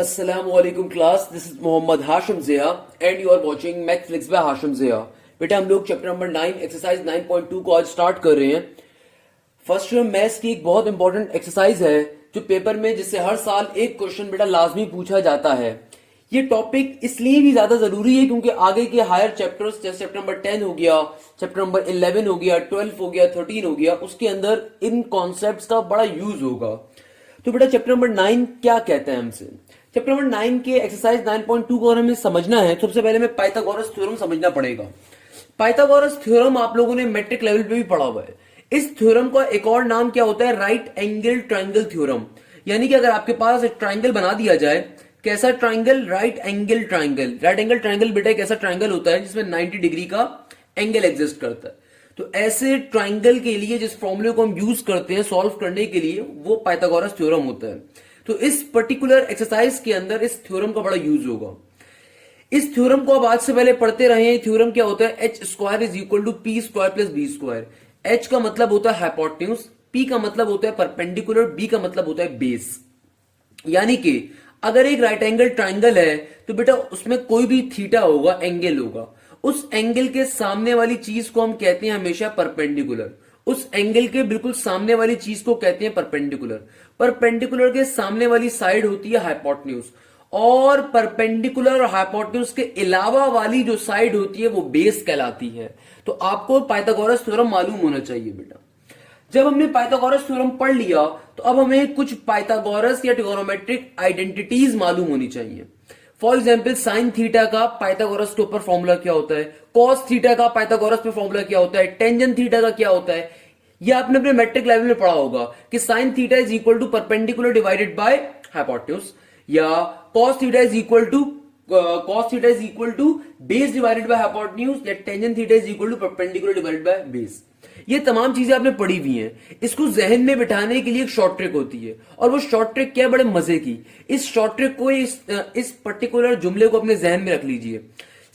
Assalamualaikum class, this is Mohammad Hashim Zia and you are watching Mathflix by Hashim Zia। बेटा हम लोग chapter number 9 exercise 9.2 को आज start कर रहे हैं। फर्स्ट मैथ्स की एक बहुत इंपॉर्टेंट एक्सरसाइज है जो पेपर में जिससे हर साल एक क्वेश्चन बेटा लाजमी पूछा जाता है। ये टॉपिक इसलिए भी ज्यादा जरूरी है क्योंकि आगे के हायर चैप्टर्स जैसे चैप्टर नंबर 10 हो गया, चैप्टर नंबर 11 हो गया, 12 हो गया, 13 हो गया, उसके अंदर इन कॉन्सेप्ट्स का बड़ा यूज होगा। तो बेटा चैप्टर नंबर 9 क्या कहते हैं हमसे? चैप्टर नंबर 9 के एक्सरसाइज 9.2 को अगर हमें समझना है सबसे पहले हमें पाइथागोरस थ्योरम समझना पड़ेगा। पाइथागोरस थ्योरम आप लोगों ने मैट्रिक लेवल पे भी पढ़ा हुआ है। इस थ्योरम का एक और नाम क्या होता है? Right angle triangle theorem. यानी कि अगर आपके पास एक ट्राइंगल बना दिया जाए, कैसा triangle? Right angle triangle. Right angle triangle बेटा एक ऐसा ट्राइंगल होता है जिसमें 90 डिग्री का एंगल एग्जिस्ट करता है। तो ऐसे ट्राइंगल के लिए जिस फॉर्मूले को हम यूज करते हैं सॉल्व करने के लिए वो पाइथागोरस थ्योरम होता है। तो इस पर्टिकुलर एक्सरसाइज के अंदर इस थ्योरम का बड़ा यूज होगा। इस थ्योरम को आप आज से पहले पढ़ते रहे हैं। थ्योरम क्या होता है? H square is equal to P square plus B square. H का मतलब होता है हाइपोटेन्यूज, पी का मतलब होता है परपेंडिकुलर, बी का मतलब होता है बेस। यानी कि अगर एक राइट एंगल ट्राइंगल है तो बेटा उसमें कोई भी थीटा होगा, एंगल होगा, उस एंगल के सामने वाली चीज को हम कहते हैं हमेशा परपेंडिकुलर। उस एंगल के बिल्कुल सामने वाली चीज को कहते हैं परपेंडिकुलर। परपेंडिकुलर के सामने वाली साइड होती है हाइपोटेन्यूज और परपेंडिकुलर और हाइपोटेन्यूज के अलावा वाली जो साइड होती है वो बेस कहलाती है। तो आपको पाइथागोरस थ्योरम मालूम होना चाहिए बेटा। जब हमने पाइथागोरस थ्योरम पढ़ लिया तो अब हमें कुछ पाइथागोरस या ट्रिगोनोमेट्रिक आइडेंटिटीज मालूम होनी चाहिए। फॉर एग्जाम्पल साइन थीटा का पाइथागोरस के ऊपर फॉर्मूला क्या होता है, कॉस थीटा का पाइथागोरस पे फॉर्मूला क्या होता है, टेंजेंट थीटा का क्या होता है। यह आपने अपने मैट्रिक लेवल में पढ़ा होगा कि sine theta is equal to perpendicular divided by hypotenuse, या cos theta is equal to base divided by hypotenuse, या tangent theta is equal to perpendicular divided by base. ये तमाम चीजें आपने पढ़ी हुई हैं। इसको जहन में बिठाने के लिए एक शॉर्ट ट्रिक होती है और वो शॉर्ट ट्रिक क्या है? बड़े मजे की। इस शॉर्ट ट्रिक को इस पर्टिकुलर जुमले को अपने जहन में रख लीजिए।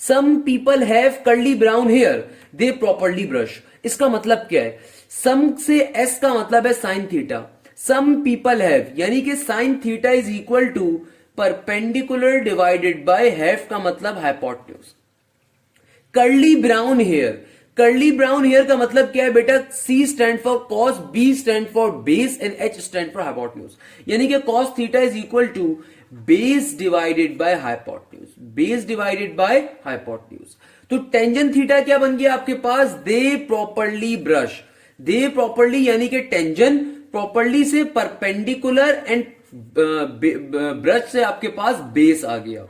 Some people have curly brown hair, they properly brush. इसका मतलब क्या है? सम से एस का मतलब है sine theta. Some people have यानी कि sine theta is equal to perpendicular divided by have का मतलब hypotenuse. Curly brown hair, curly brown hair का मतलब क्या है बेटा? C stand for cos, B stand for base and H stand for hypotenuse. यानी कि cos theta is equal to base divided by hypotenuse, base divided by hypotenuse. तो tangent theta क्या बन गया आपके पास? दे प्रॉपरली ब्रश। दे प्रॉपरली यानी कि tangent, properly से परपेंडिकुलर एंड ब्रश से आपके पास बेस आ गया।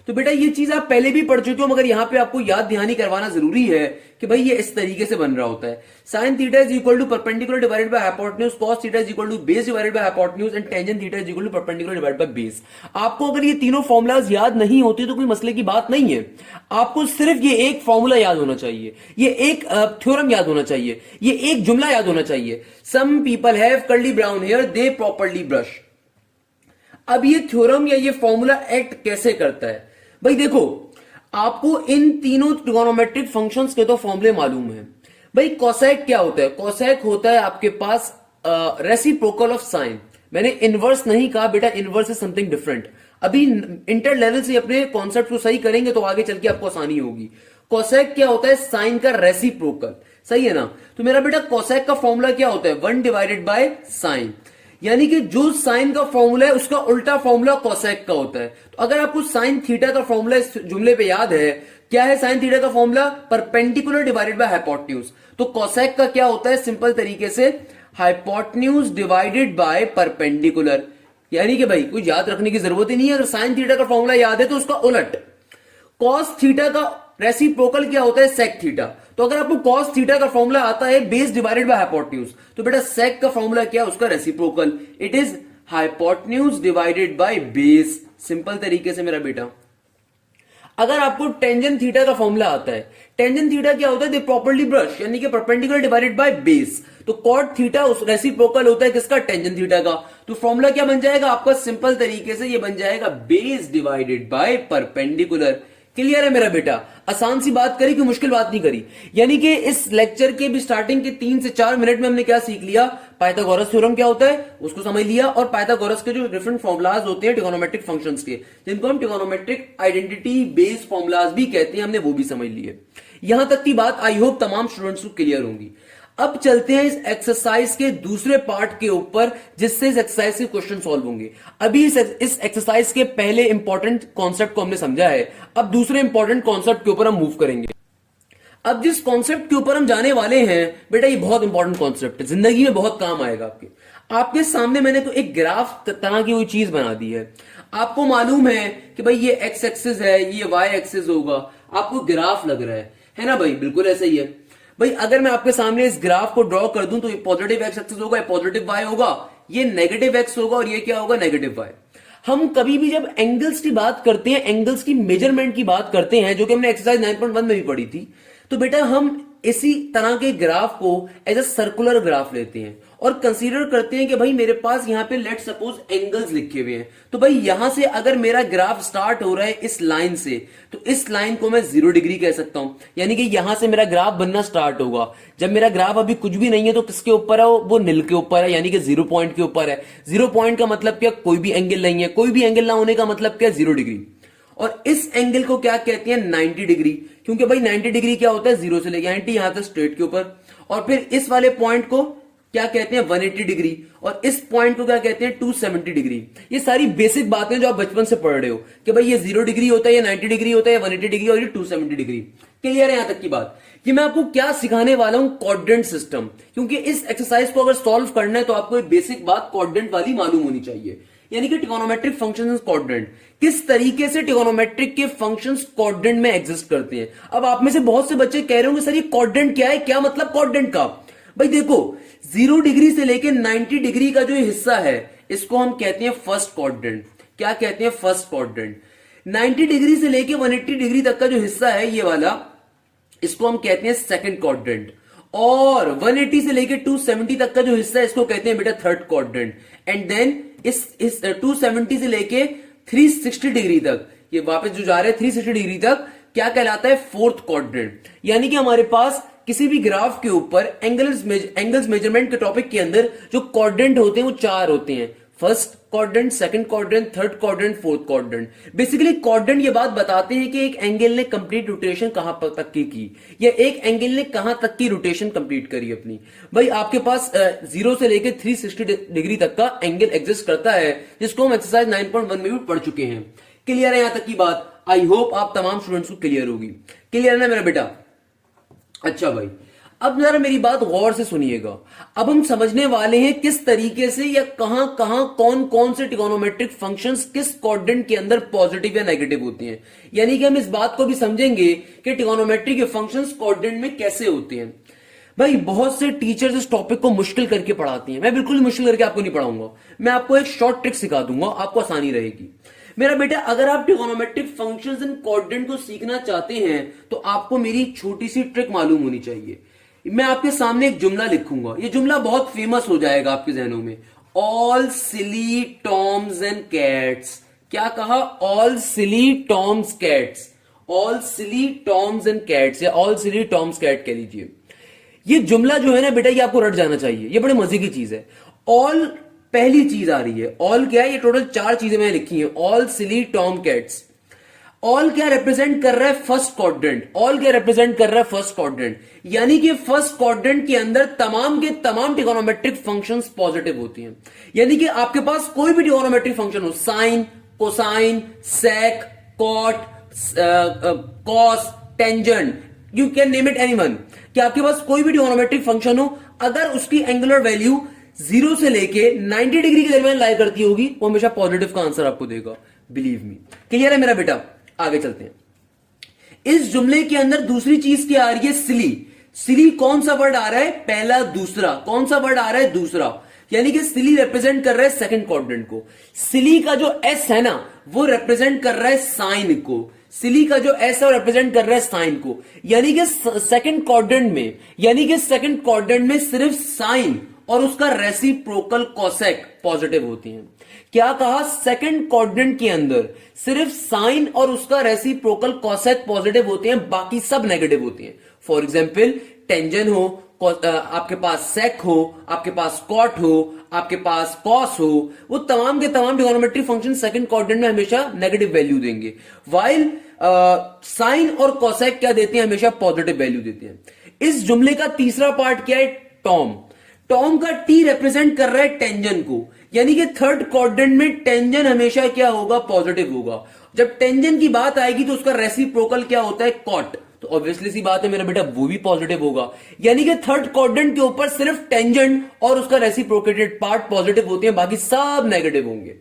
तो बेटा ये चीज आप पहले भी पढ़ चुके हो मगर यहां पे आपको याद दहानी करवाना जरूरी है कि भाई ये इस तरीके से बन रहा होता है। Sine theta is equal to perpendicular divided by hypotenuse, cos theta is equal to base divided by hypotenuse and tangent theta is equal to perpendicular divided by base. आपको अगर ये तीनों फॉर्मुलाज याद नहीं होते तो कोई मसले की बात नहीं है। आपको सिर्फ ये एक फॉर्मूला याद होना चाहिए, ये एक थ्योरम याद होना चाहिए, ये एक जुमला याद होना चाहिए। Some people have curly brown hair, they properly brush. अब ये थ्योरम या ये फॉर्मूला एक्ट कैसे करता है? भाई देखो, आपको इन तीनों ट्रिगोनोमेट्रिक फंक्शंस के तो फॉर्मूले मालूम है। भाई कोसेक क्या होता है? कोसेक होता है आपके पास रेसिप्रोकल ऑफ साइन। मैंने इनवर्स नहीं कहा बेटा, इनवर्स इज समथिंग डिफरेंट। अभी इंटर लेवल से अपने कॉन्सेप्ट को सही करेंगे तो आगे चल के आपको आसानी होगी। कोसेक क्या होता है? साइन का रेसिप्रोकल, सही है ना? तो मेरा बेटा कोसेक का फॉर्मूला क्या होता है? 1 डिवाइडेड बाय साइन। यानी कि जो साइन का फॉर्मूला है उसका उल्टा फॉर्मूला कोसेक का होता है। तो अगर आपको साइन थीटा का फॉर्मूला इस जुमले पे याद है, क्या है साइन थीटा का formula? Perpendicular divided by hypotenuse. तो कोसेक का क्या होता है? सिंपल तरीके से हाइपोटेन्यूज डिवाइडेड बाय परपेंडिकुलर। यानी कि भाई कुछ याद रखने की जरूरत ही नहीं है। अगर साइन थीटा का फॉर्मूला याद है तो उसका उलट। कॉस थीटा का रेसिप्रोकल क्या होता है? Sec theta. तो अगर आपको कॉस थीटा का फॉर्मूला आता है बेस डिवाइडेड बाय हाइपोटेन्यूज, तो बेटा सेक का फॉर्मूला क्या है? उसका reciprocal. It is hypotenuse divided by base. Simple तरीके से मेरा बेटा। अगर आपको टेंजेंट थीटा का फॉर्मूला आता है, टेंजेंट थीटा क्या होता है? दे प्रॉपरली ब्रश यानी कि परपेंडिकुलर डिवाइडेड बाय बेस। तो कॉट थीटा उस रेसिप्रोकल होता है किसका? टेंजेंट थीटा का। तो फॉर्मूला क्या बन जाएगा आपका? सिंपल तरीके से ये बन जाएगा base divided by perpendicular. Clear है मेरा बेटा? आसान सी बात करी कि मुश्किल बात नहीं करी। यानी कि इस लेक्चर के भी स्टार्टिंग के 3 से 4 मिनट में हमने क्या सीख लिया, पाइथागोरस थ्योरम क्या होता है उसको समझ लिया, और पाइथागोरस के जो डिफरेंट फॉर्मुलाज होते हैं ट्रिगोनोमेट्रिक फंक्शंस के, जिनको हम ट्रिगोनोमेट्रिक आइडेंटिटी बेस्ड फॉर्मुलाज भी कहते हैं, हमने वो भी समझ लिए। यहां तक की बात आई होप तमाम स्टूडेंट्स को क्लियर होंगी। अब चलते हैं इस एक्सरसाइज के दूसरे पार्ट के ऊपर, जिससे इस एक्सरसाइज के क्वेश्चन सॉल्व होंगे। अभी इस एक्सरसाइज के पहले इंपॉर्टेंट कॉन्सेप्ट को हमने समझा है, अब दूसरे इंपॉर्टेंट कॉन्सेप्ट के ऊपर हम मूव करेंगे। अब जिस कॉन्सेप्ट के ऊपर हम जाने वाले हैं बेटा, ये बहुत इंपॉर्टेंट कॉन्सेप्ट है, जिंदगी में बहुत काम आएगा आपके। आपके सामने मैंने तो एक ग्राफ तरह की कोई चीज बना दी है। आपको मालूम है कि भाई ये एक्स एक्सिस है, ये वाई एक्सिस होगा, आपको ग्राफ लग रहा है ना भाई? बिल्कुल ऐसा ही है भाई। अगर मैं आपके सामने इस ग्राफ को ड्रॉ कर दूं तो ये पॉजिटिव एक्स एक्सिस होगा, ये पॉजिटिव वाई होगा, ये नेगेटिव एक्स होगा, और ये क्या होगा, नेगेटिव वाई। हम कभी भी जब एंगल्स की बात करते हैं, एंगल्स की मेजरमेंट की बात करते हैं, जो कि हमने एक्सरसाइज 9.1 में भी पढ़ी थी, तो बेटा हम इसी तरह के ग्राफ को एज अ सर्कुलर ग्राफ लेते हैं और कंसीडर करते हैं कि भाई मेरे पास यहां पे लेट सपोज एंगल्स लिखे हुए हैं, तो भाई यहां से अगर मेरा ग्राफ स्टार्ट हो रहा है इस लाइन से, तो इस लाइन को मैं 0 डिग्री कह सकता हूं। यानी कि यहां से मेरा ग्राफ बनना स्टार्ट होगा। जब मेरा ग्राफ अभी कुछ भी नहीं है तो किसके ऊपर है, वो नील के ऊपर है, यानी कि 0 पॉइंट के ऊपर है। 0 पॉइंट का मतलब क्या, कोई भी एंगल नहीं है। कोई भी एंगल ना होने का मतलब क्या, 0 डिग्री। और इस एंगल को क्या कहते हैं, 90 डिग्री, क्योंकि भाई 90 डिग्री क्या होता है, 0 से लेके 90 यहां तक स्ट्रेट के ऊपर। और फिर इस वाले पॉइंट को क्या कहते हैं, 180 डिग्री, और इस पॉइंट को क्या कहते हैं, 270 डिग्री। ये सारी बेसिक बातें जो आप बचपन से पढ़ रहे हो कि भाई ये 0 डिग्री होता है, ये 90 डिग्री होता है, ये 180 डिग्री और ये 270 डिग्री। क्लियर है यहां तक की बात? कि मैं आपको क्या सिखाने वाला हूं, क्वाड्रेंट सिस्टम। क्योंकि इस एक्सरसाइज को अगर सॉल्व करना है तो आपको एक बेसिक बात क्वाड्रेंट वाली मालूम होनी चाहिए, यानी कि ट्रिगोनोमेट्रिक फंक्शंस क्वाड्रेंट, किस तरीके से ट्रिगोनोमेट्रिक के फंक्शंस क्वाड्रेंट में एग्जिस्ट करते हैं। अब आप में से बहुत से बच्चे कह रहे होंगे सर ये क्वाड्रेंट क्या है, क्या मतलब क्वाड्रेंट का? भाई देखो 0 डिग्री से लेके 90 डिग्री का जो हिस्सा है इसको हम कहते हैं फर्स्ट क्वाड्रेंट। क्या कहते हैं, फर्स्ट क्वाड्रेंट। 90 डिग्री से लेके 180 डिग्री तक का जो हिस्सा है ये वाला, इसको हम कहते हैं सेकंड क्वाड्रेंट। और 180 से लेके 270 तक का जो हिस्सा है इसको कहते हैं बेटा थर्ड क्वाड्रेंट। एंड देन इस 270 से लेके 360 डिग्री तक, ये वापस जो जा रहे हैं 360 डिग्री तक, क्या कहलाता है, फोर्थ क्वाड्रेंट। यानी कि हमारे पास किसी भी ग्राफ के ऊपर एंगल्स मेजरमेंट के टॉपिक के अंदर जो क्वाड्रेंट होते हैं वो 4 होते हैं, first quadrant, second quadrant, third quadrant, fourth quadrant. Basically quadrant ये बात बताते हैं कि एक एंगल ने कंप्लीट रोटेशन कहां तक की या एक एंगल ने कहां तक की रोटेशन कंप्लीट करी अपनी। भाई आपके पास 0 से लेकर 360 डिग्री तक का एंगल एग्जिस्ट करता है, जिसको हम एक्सरसाइज 9.1 में भी पढ़ चुके हैं। क्लियर है यहां तक की बात? आई होप आप तमाम स्टूडेंट्स को क्लियर होगी। क्लियर है ना मेरा बेटा? अच्छा भाई, अब जरा मेरी बात गौर से सुनिएगा। अब हम समझने वाले हैं किस तरीके से या कहां कहां कौन कौन से ट्रिगोनोमेट्रिक फंक्शंस किस क्वाड्रेंट के अंदर पॉजिटिव या नेगेटिव होती हैं। यानी कि हम इस बात को भी समझेंगे कि ट्रिगोनोमेट्री के फंक्शंस क्वाड्रेंट में कैसे होते हैं। भाई बहुत से टीचर्स इस टॉपिक को मुश्किल करके पढ़ाती हैं, मैं बिल्कुल मुश्किल करके आपको नहीं पढ़ाऊंगा। मैं आपको एक शॉर्ट ट्रिक सिखा दूंगा, आपको आसानी रहेगी। मेरा बेटा अगर आप ट्रिगोनोमेट्रिक फंक्शंस इन क्वाड्रेंट को सीखना चाहते हैं तो आपको मेरी छोटी सी ट्रिक मालूम होनी चाहिए। मैं आपके सामने एक जुमला लिखूंगा, ये जुमला बहुत फेमस हो जाएगा आपके जहनों में। All silly Tom's and cats. क्या कहा? All silly Tom's cats. All silly Tom's and cats या ऑल सिली टॉम्स कैट कह लीजिए। ये जुमला जो है ना बेटा, ये आपको रट जाना चाहिए, ये बड़े मजे की चीज है। ऑल पहली चीज आ रही है, ऑल क्या है, ये टोटल 4 चीजें मैंने लिखी हैं। ऑल सिली टॉम कैट्स। ऑल क्या रिप्रेजेंट कर रहा है, फर्स्ट क्वाड्रेंट। ऑल क्या रिप्रेजेंट कर रहा है, फर्स्ट क्वाड्रेंट। यानी कि फर्स्ट क्वाड्रेंट के अंदर तमाम के तमाम ट्रिगोनोमेट्रिक फंक्शंस पॉजिटिव होती हैं। यानी कि आपके पास कोई भी ट्रिगोनोमेट्रिक फंक्शन हो, sine, cosine, sec, cot, cos, tangent, you can name it anyone, कि आपके पास कोई भी ट्रिगोनोमेट्रिक फंक्शन हो, अगर उसकी एंगुलर वैल्यू 0 से लेके 90 डिग्री के दरमियान लाई करती होगी, वो हमेशा पॉजिटिव का आंसर आपको देगा। Believe me. क्लियर है मेरा बेटा? आगे चलते हैं। इस जुमले के अंदर दूसरी चीज क्या आ रही है, सिली। सिली कौन सा वर्ड आ रहा है, पहला, दूसरा। कौन सा वर्ड आ रहा है, दूसरा। यानी कि सिली रिप्रेजेंट कर रहा है सेकंड क्वाड्रेंट को। सिली का जो एस है ना, वो रिप्रेजेंट कर रहा है साइन को। सिली का जो एस है वो रिप्रेजेंट कर रहा है साइन को। यानी कि सेकंड क्वाड्रेंट में, सिर्फ साइन और उसका रेसिप्रोकल कोसेक पॉजिटिव होती हैं। क्या कहा? सेकंड क्वाड्रेंट के अंदर सिर्फ साइन और उसका रेसिप्रोकल कोसेक पॉजिटिव होते हैं, बाकी सब नेगेटिव होती हैं। फॉर एग्जाम्पल टेंजन हो, आपके पास सेक हो, आपके पास कॉट हो, आपके पास कॉस हो, वो तमाम के तमाम ट्रिगोनोमेट्रिक फंक्शन सेकंड क्वाड्रेंट में हमेशा नेगेटिव वैल्यू देंगे, वाइल साइन और कोसेक क्या देते हैं? हमेशा पॉजिटिव वैल्यू देते हैं। इस जुमले का तीसरा पार्ट क्या है? टॉम। टॉम का टी रिप्रेजेंट कर रहा है टेंजन को, यानी कि थर्ड क्वाड्रेंट में टेंजन हमेशा क्या होगा? पॉजिटिव होगा। जब टेंजन की बात आएगी तो उसका रेसिप्रोकल क्या होता है? कॉट। तो ऑब्वियसली सी बात है मेरा बेटा, वो भी पॉजिटिव होगा, यानी कि थर्ड क्वाड्रेंट के ऊपर सिर्फ टेंजेंट और उसका रेसिप्रोकेटेड पार्ट पॉजिटिव होते हैं, बाकी सब नेगेटिव होंगे।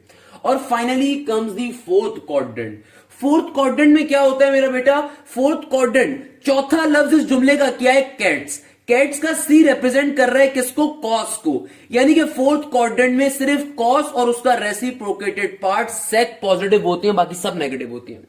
और finally comes the fourth quadrant. Fourth quadrant में क्या होता है मेरा बेटा? फोर्थ क्वाड्रेंट, चौथा लफ्ज इस जुमले का क्या है? कैट्स। कैट्स का सी रिप्रेजेंट कर रहा है किसको? कॉस को, यानी कि फोर्थ क्वाड्रेंट में सिर्फ कॉस और उसका रेसिप्रोकेटेड पार्ट सेक पॉजिटिव होते हैं, बाकी सब नेगेटिव होती हैं।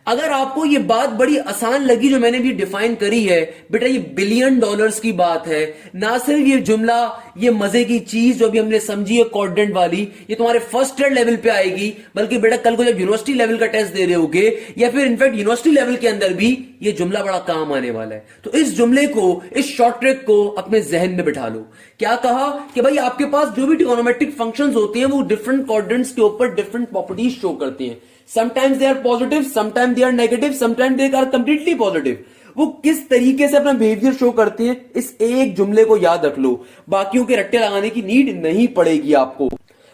अगर आपको ये बात बड़ी आसान लगी जो मैंने भी डिफाइन करी है, बेटा ये बिलियन डॉलर्स की बात है, ना सिर्फ ये जुमला, ये मजे की चीज जो अभी हमने समझी है क्वाड्रेंट वाली, ये तुम्हारे फर्स्ट ईयर लेवल पे आएगी, बल्कि बेटा कल को जब यूनिवर्सिटी लेवल का टेस्ट दे रहे होगे या फिर इनफैक्ट यूनिवर्सिटी लेवल के अंदर भी ये जुमला बड़ा काम आने वाला है। तो इस जुमले को, इस शॉर्ट ट्रिक को अपने जहन में बिठा लो। क्या कहा कि भाई आपके पास जो भी ट्रिगोनोमेट्रिक फंक्शंस होते हैं वो डिफरेंट क्वाड्रेंट्स के ऊपर डिफरेंट प्रॉपर्टीज शो करते हैं। Sometimes they are positive, sometimes they are negative, sometimes they are completely positive. वो किस तरीके से अपना बिहेवियर शो करते हैं, इस एक जुमले को याद रख लो, बाकियों के रट्टे लगाने की नीड नहीं पड़ेगी आपको।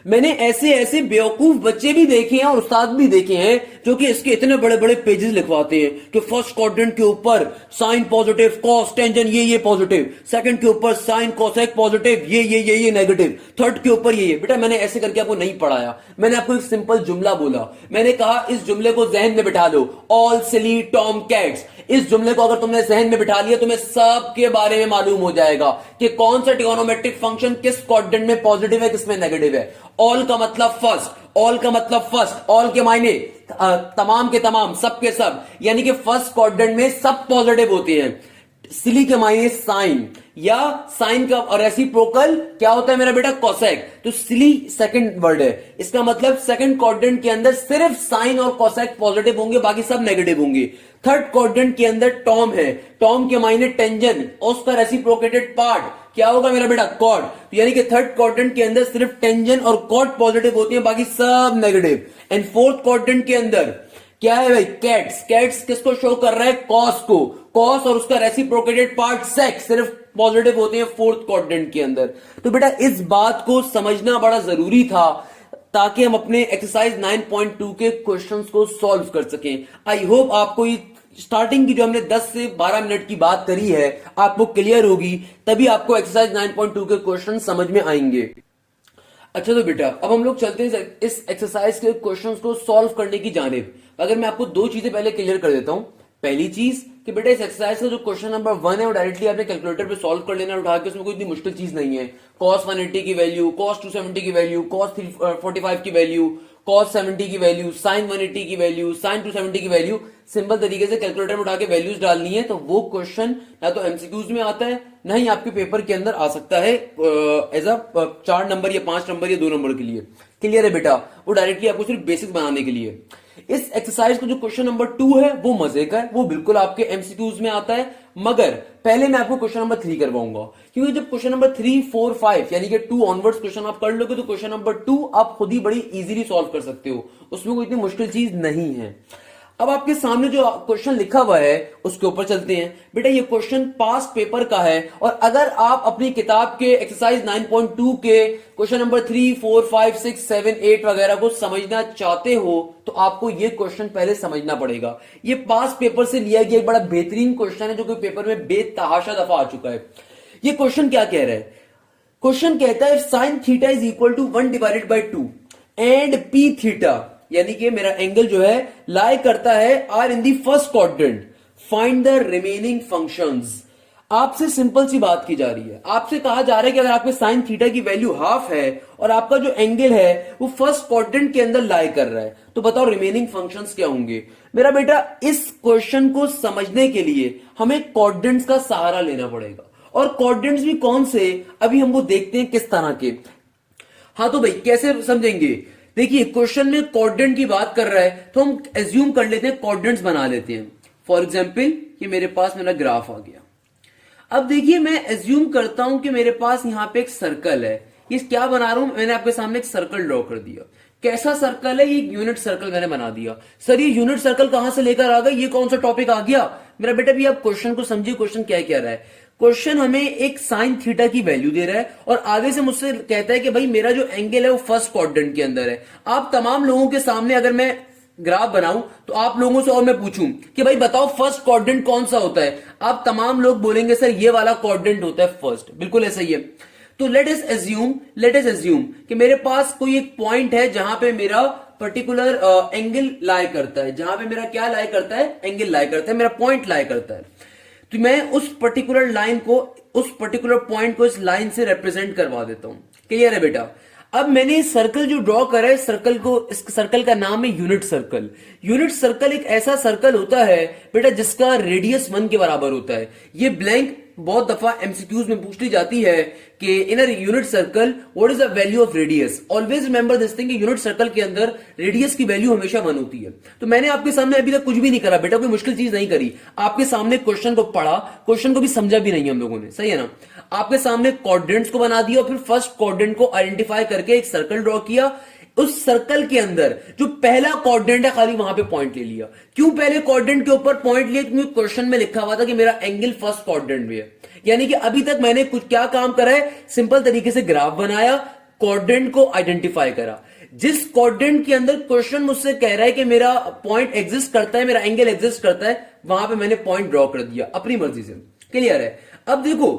मैंने ऐसे ऐसे बेवकूफ बच्चे भी देखे हैं और उस्ताद भी देखे हैं जो कि इसके इतने बड़े बड़े पेजेस लिखवाते हैं कि फर्स्ट क्वाड्रेंट के ऊपर साइन पॉजिटिव, कॉस टेंजन ये पॉजिटिव, सेकंड के ऊपर साइन कोसेक पॉजिटिव, ये नेगेटिव, थर्ड के ऊपर ये। बेटा मैंने ऐसे करके आपको नहीं पढ़ाया, मैंने आपको एक सिंपल जुमला बोला। मैंने कहा इस जुमले को जहन में बिठा लो, ऑल सिली टॉम कैट्स। इस जुमले को अगर तुमने जहन में बिठा लिया, तुम्हें सब के बारे में मालूम हो जाएगा कि कौन सा ट्रिगोनोमेट्रिक फंक्शन किस क्वाड्रेंट में पॉजिटिव है, किसमें नेगेटिव है। ऑल का मतलब फर्स्ट, ऑल का मतलब फर्स्ट, ऑल के मायने तमाम के तमाम, सब के सब, यानी कि फर्स्ट क्वाड्रेंट में सब पॉजिटिव होते हैं। सिली के मायने साइन, या साइन का और रेसिप्रोकल क्या होता है मेरा बेटा? कोसेक। तो सिली सेकंड वर्ड है, इसका मतलब सेकंड क्वाड्रेंट के अंदर सिर्फ साइन और कोसेक पॉजिटिव होंगे, बाकी सब नेगेटिव होंगे। थर्ड क्वाड्रेंट के अंदर टॉम है, टॉम के मायने टेंजन और उसका रेसिप्रोकेटेड पार्ट क्या होगा मेरा बेटा? कॉट। तो यानी कि थर्ड क्वाड्रेंट के अंदर सिर्फ टेंजन और कॉट पॉजिटिव होती है, बाकी सब नेगेटिव। एंड फोर्थ क्वाड्रेंट के अंदर क्या है भाई? कैट्स। कैट्स किसको शो कर रहा है? कॉस को। कॉस और उसका रेसिप्रोकेटेड पार्ट सेक सिर्फ पॉजिटिव होते हैं फोर्थ क्वाड्रेंट के अंदर। तो बेटा इस बात को समझना बड़ा जरूरी था ताकि हम अपने एक्सरसाइज 9.2 के क्वेश्चंस को सॉल्व कर सकें। आई होप आपको ये स्टार्टिंग की जो हमने 10 से 12 मिनट की बात करी है आपको क्लियर होगी, तभी आपको एक्सरसाइज 9.2 के क्वेश्चन समझ में आएंगे। अच्छा तो बेटा अब हम लोग चलते हैं इस एक्सरसाइज के क्वेश्चंस को सॉल्व करने की जानिब। अगर मैं आपको दो चीजें पहले क्लियर कर देता हूं। पहली चीज कि बेटा इस एक्सरसाइज का जो क्वेश्चन नंबर 1 है वो डायरेक्टली आपने कैलकुलेटर पे सॉल्व कर लेना उठा के, उसमें कोई इतनी मुश्किल चीज नहीं है। cos 180 की वैल्यू, cos 270 की वैल्यू, cos 345 की वैल्यू, cos 70 की वैल्यू, sin 180 की वैल्यू, sin 270 की वैल्यू, सिंपल तरीके से कैलकुलेटर में उठा के वैल्यूज डालनी है। तो वो क्वेश्चन ना तो एमसीक्यूज में आता है, ना ही आपके पेपर के अंदर आ सकता है एज अ 4 नंबर या 5 नंबर या 2 नंबर के लिए। क्लियर है बेटा? वो डायरेक्टली आपको सिर्फ बेसिक बनाने के लिए। इस एक्सरसाइज का जो क्वेश्चन नंबर 2 है वो मजे का है, वो बिल्कुल आपके एमसीक्यूज में आता है, मगर पहले मैं आपको क्वेश्चन नंबर 3 करवाऊंगा, क्योंकि जब क्वेश्चन नंबर 3, 4, 5 यानी कि 2 ऑनवर्ड्स क्वेश्चन आप कर लोगे तो क्वेश्चन नंबर 2 आप खुद ही बड़ी इजीली सॉल्व कर सकते हो, उसमें कोई इतनी मुश्किल चीज नहीं है। अब आपके सामने जो क्वेश्चन लिखा हुआ है उसके ऊपर चलते हैं। बेटा ये क्वेश्चन पास्ट पेपर का है, और अगर आप अपनी किताब के एक्सरसाइज 9.2 के क्वेश्चन नंबर 3, 4, 5, 6, 7, 8 वगैरह को समझना चाहते हो तो आपको ये क्वेश्चन पहले समझना पड़ेगा। ये पास्ट पेपर से लिया गया एक बड़ा बेहतरीन क्वेश्चन है जो कि पेपर में बेतहाशा दफा आ चुका है। ये क्वेश्चन क्या कह रहा है? क्वेश्चन कहता है sine theta is equal to 1/2 and P theta, यानी कि मेरा एंगल जो है लाई करता है are in the first quadrant, find the remaining functions. आपसे सिंपल सी बात की जा रही है, आपसे कहा जा रहा है कि अगर आपके साइन थीटा की वैल्यू हाफ है और आपका जो एंगल है वो फर्स्ट क्वाड्रेंट के अंदर लाई कर रहा है, तो बताओ रिमेनिंग फंक्शंस क्या होंगे। मेरा बेटा इस क्वेश्चन को समझने के लिए हमें क्वाड्रेंट्स का सहारा लेना पड़ेगा, और क्वाड्रेंट्स भी कौन से, अभी हम वो देखते हैं किस तरह के। हाँ तो भाई कैसे समझेंगे, देखिए क्वेश्चन में क्वाड्रेंट की बात कर रहा है तो हम एज्यूम कर लेते हैं, क्वाड्रेंट्स बना लेते हैं। फॉर एग्जाम्पल ये मेरे पास मेरा ग्राफ आ गया। अब देखिए मैं एज्यूम करता हूं कि मेरे पास यहां पे एक सर्कल है, ये क्या बना रहा हूं, मैंने आपके सामने एक सर्कल ड्रॉ कर दिया। कैसा सर्कल है, ये यूनिट सर्कल मैंने बना दिया। सर ये यूनिट सर्कल कहां से लेकर आ गए, ये कौन सा टॉपिक आ गया मेरा बेटा? भी आप क्वेश्चन को समझिए, क्वेश्चन क्या कह रहा है। क्वेश्चन हमें एक साइन थीटा की वैल्यू दे रहा है और आगे से मुझसे कहता है कि भाई मेरा जो एंगल है वो फर्स्ट क्वाड्रेंट के अंदर है। आप तमाम लोगों के सामने अगर मैं ग्राफ बनाऊं तो आप लोगों से और मैं पूछूं कि भाई बताओ फर्स्ट क्वाड्रेंट कौन सा होता है, आप तमाम लोग बोलेंगे सर ये वाला क्वाड्रेंट होता है फर्स्ट। बिल्कुल ऐसा ही है। तो लेट अस एज्यूम कि मेरे पास कोई एक पॉइंट है जहां पे मेरा पर्टिकुलर एंगल लाई करता है, जहां पे मेरा क्या लाई करता है, एंगल लाई करता है, मेरा पॉइंट लाई करता है। तो मैं उस पर्टिकुलर लाइन को, उस पर्टिकुलर पॉइंट को इस लाइन से रिप्रेजेंट करवा देता हूं। क्लियर है बेटा? अब मैंने सर्कल जो ड्रॉ करा है, सर्कल को, इस सर्कल का नाम है यूनिट सर्कल। यूनिट सर्कल एक ऐसा सर्कल होता है बेटा जिसका रेडियस 1 के बराबर होता है। ये ब्लैंक बहुत दफा एमसीक्यूज में पूछ ली जाती है कि in a unit circle what is the value of radius. Always remember this thing, unit circle के अंदर रेडियस की वैल्यू हमेशा 1 होती है। तो मैंने आपके सामने अभी तक कुछ भी नहीं करा बेटा, कोई मुश्किल चीज नहीं करी। आपके सामने क्वेश्चन को पढ़ा, क्वेश्चन को भी समझा भी नहीं हम लोगों ने, सही है ना? आपके सामने क्वाड्रेंट्स को बना दिया और फिर फर्स्ट क्वाड्रेंट को आइडेंटिफाई करके एक सर्कल ड्रॉ किया। उस सर्कल के अंदर जो पहला क्वाड्रेंट है खाली वहां पे पॉइंट ले लिया। क्यों पहले क्वाड्रेंट के ऊपर पॉइंट लिया? क्योंकि क्वेश्चन में लिखा हुआ था कि मेरा एंगल फर्स्ट क्वाड्रेंट में है। यानी कि अभी तक मैंने कुछ क्या काम करा है, सिंपल तरीके से ग्राफ बनाया, क्वाड्रेंट को आइडेंटिफाई करा। जिस क्वाड्रेंट के अंदर क्वेश्चन मुझसे कह रहा है कि मेरा पॉइंट एग्जिस्ट करता है, मेरा एंगल एग्जिस्ट करता है, वहां पे मैंने पॉइंट ड्रॉ कर दिया अपनी मर्जी से। क्लियर है? अब देखो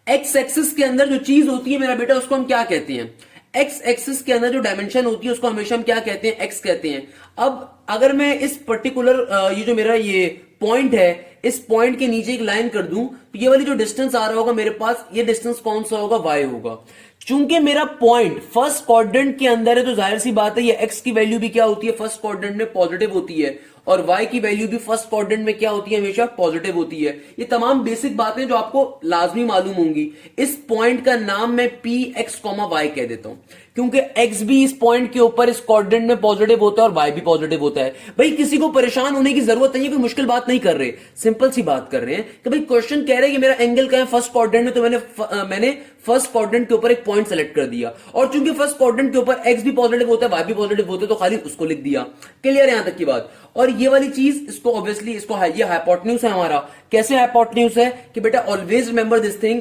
एक्स एक्सिस के अंदर जो चीज होती है मेरा बेटा, उसको हम क्या कहते हैं? एक्स एक्सिस के अंदर जो डायमेंशन होती है उसको हमेशा हम क्या कहते हैं? एक्स कहते हैं। अब अगर मैं इस पर्टिकुलर ये जो मेरा ये पॉइंट है, इस पॉइंट के नीचे एक लाइन कर दूं तो ये वाली जो डिस्टेंस आ रहा होगा मेरे पास, ये डिस्टेंस कौन सा होगा? y होगा। चूंकि मेरा पॉइंट फर्स्ट क्वाड्रेंट के अंदर है तो जाहिर सी बात है ये x की वैल्यू भी क्या होती है, फर्स्ट क्वाड्रेंट में पॉजिटिव होती है, और y की वैल्यू भी फर्स्ट क्वाड्रेंट में क्या होती है, हमेशा पॉजिटिव होती है। ये तमाम बेसिक बातें जो आपको लाजमी मालूम होंगी। इस पॉइंट का नाम मैं px, y कह देता हूं क्योंकि x भी इस पॉइंट के ऊपर इस क्वाड्रेंट में पॉजिटिव होता है और y भी पॉजिटिव होता है। भाई किसी को परेशान होने की जरूरत नहीं है, कोई मुश्किल बात नहीं कर रहे, सिंपल सी बात कर रहे हैं कि भाई क्वेश्चन कह रहे हैं कि मेरा एंगल क्या है फर्स्ट क्वाड्रेंट में, तो मैंने फर्स्ट क्वाड्रेंट के ऊपर एक पॉइंट सेलेक्ट कर दिया। और चूंकि फर्स्ट क्वाड्रेंट के ऊपर x भी पॉजिटिव होता है, y भी पॉजिटिव होता है, तो खाली उसको लिख दिया। क्लियर है यहां तक की बात? और ये वाली चीज, इसको ऑब्वियसली इसको ये हाइपोटेन्यूज है हमारा। कैसे हाइपोटेन्यूज है कि बेटा ऑलवेज रिमेंबर दिस थिंग,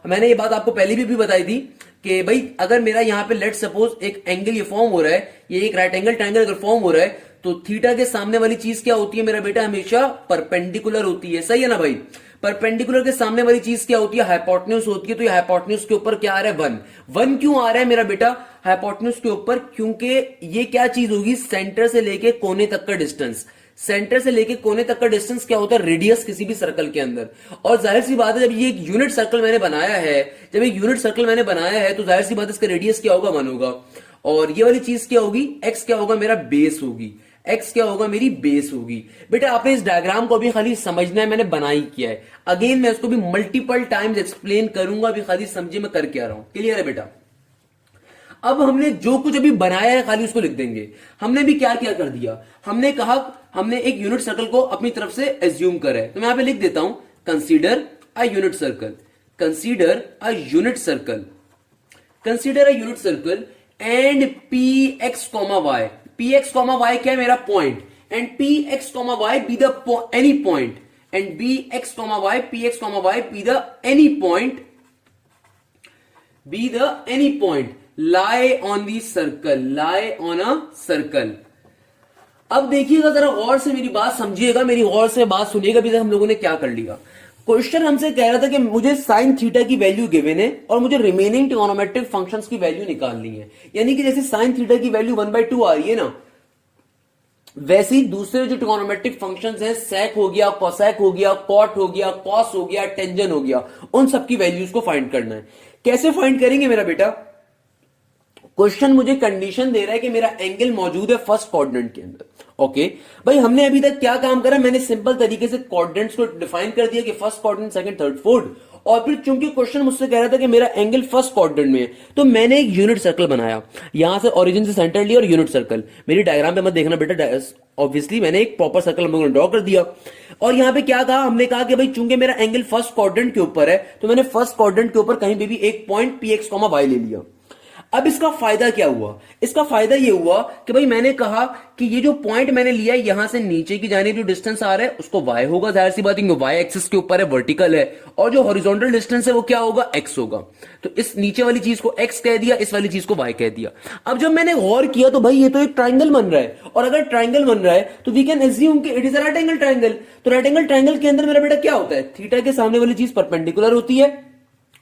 मैंने ये बात आपको पहले भी बताई थी कि भाई अगर मेरा यहां पे लेट सपोज एक एंगल ये फॉर्म हो रहा है, ये एक राइट एंगल ट्रायंगल अगर फॉर्म हो रहा है, तो थीटा के सामने वाली चीज क्या होती है मेरा बेटा? हमेशा परपेंडिकुलर होती है। सही है ना भाई? परपेंडिकुलर के सामने वाली चीज क्या होती है? हाइपोटेन्यूज होती है। तो ये हाइपोटेन्यूज के ऊपर क्या आ रहा है? 1। 1 क्यों आ रहा है मेरा बेटा हाइपोटेन्यूज के ऊपर? क्योंकि ये क्या चीज होगी? सेंटर से लेके कोने तक का डिस्टेंस। सेंटर से लेके कोने तक का डिस्टेंस क्या होता है? रेडियस किसी भी सर्कल के अंदर। और जाहिर सी बात है जब ये एक यूनिट सर्कल मैंने बनाया है, जब एक यूनिट सर्कल मैंने बनाया है तो जाहिर सी बात है इसका रेडियस क्या होगा? 1 होगा। और ये वाली चीज क्या होगी? एक्स क्या होगा? मेरा बेस होगी। एक्स क्या होगा? मेरी बेस होगी। बेटा आपने इस डायग्राम को अभी खाली समझना है, मैंने बना ही किया है। अगेन मैं इसको भी मल्टीपल टाइम्स एक्सप्लेन करूंगा, अभी खाली समझे मैं कर क्या रहा हूं। क्लियर है बेटा? अब हमने जो कुछ अभी बनाया है खाली उसको लिख देंगे। हमने भी क्या क्या कर दिया, हमने कहा हमने एक यूनिट सर्कल को अपनी तरफ से एज्यूम करा है, तो मैं यहां पे लिख देता हूं consider a unit circle, consider a unit circle, consider a unit circle and P X comma Y. P X comma Y क्या है? मेरा point. And P X comma Y be the any point, and B X comma Y, P X comma Y be the any point, be the any point lie on the circle, lie on a circle। अब देखिएगा जरा गौर से मेरी बात समझिएगा, मेरी गौर से बात सुनिएगा। अभी तक हम लोगों ने क्या कर लिया? क्वेश्चन हमसे कह रहा था कि मुझे साइन थीटा की वैल्यू गिवन है और मुझे रिमेनिंग ट्रिगोनोमेट्रिक फंक्शंस की वैल्यू निकालनी है। यानी कि जैसे साइन थीटा की वैल्यू 1/2 आ रही है ना, वैसे ही दूसरे जो ट्रिगोनोमेट्रिक फंक्शंस हैं, सेक हो गया, कोसेक हो गया, कॉट हो गया, कॉस हो गया, टेंजन हो गया, उन सबकी वैल्यूज को फाइंड करना है। कैसे फाइंड करेंगे मेरा बेटा? क्वेश्चन मुझे कंडीशन दे रहा है कि मेरा एंगल मौजूद है फर्स्ट क्वाड्रेंट के अंदर। ओके भाई, हमने अभी तक क्या काम करा? मैंने सिंपल तरीके से क्वाड्रेंट्स को डिफाइन कर दिया कि first quadrant, second, third, fourth, और फिर चूंकि क्वेश्चन मुझसे कह रहा था कि मेरा एंगल फर्स्ट क्वाड्रेंट में है, तो मैंने एक यूनिट सर्कल बनाया, यहां से ओरिजिन से सेंटर लिया और यूनिट सर्कल। मेरी डायग्राम पे मत देखना बेटा, ऑब्वियसली मैंने एक प्रॉपर सर्कल हम लोगों ने ड्रॉ कर दिया। और यहां पे क्या कहा, हमने कहा कि भाई चूंकि मेरा एंगल फर्स्ट क्वाड्रेंट के ऊपर है, तो मैंने फर्स्ट क्वाड्रेंट के ऊपर कहीं पे भी एक point P X comma Y ले लिया। अब इसका फायदा क्या हुआ, इसका फायदा ये हुआ कि भाई मैंने कहा कि ये जो पॉइंट मैंने लिया है, यहां से नीचे की जाने जो डिस्टेंस आ रहा है उसको y होगा, जाहिर सी बात है, y एक्सिस के ऊपर है, वर्टिकल है, और जो हॉरिजॉन्टल डिस्टेंस है वो क्या होगा, x होगा। तो इस नीचे वाली चीज को x कह दिया, इस वाली चीज को y कह दिया। अब जब मैंने गौर किया तो भाई ये तो एक ट्राइंगल बन रहा है, और अगर ट्राइंगल बन रहा है तो वी कैन एज्यूम कि it is a right angle triangle. तो राइट एंगल ट्राइंगल के अंदर मेरा बेटा क्या होता है, थीटा के सामने वाली चीज परपेंडिकुलर होती है,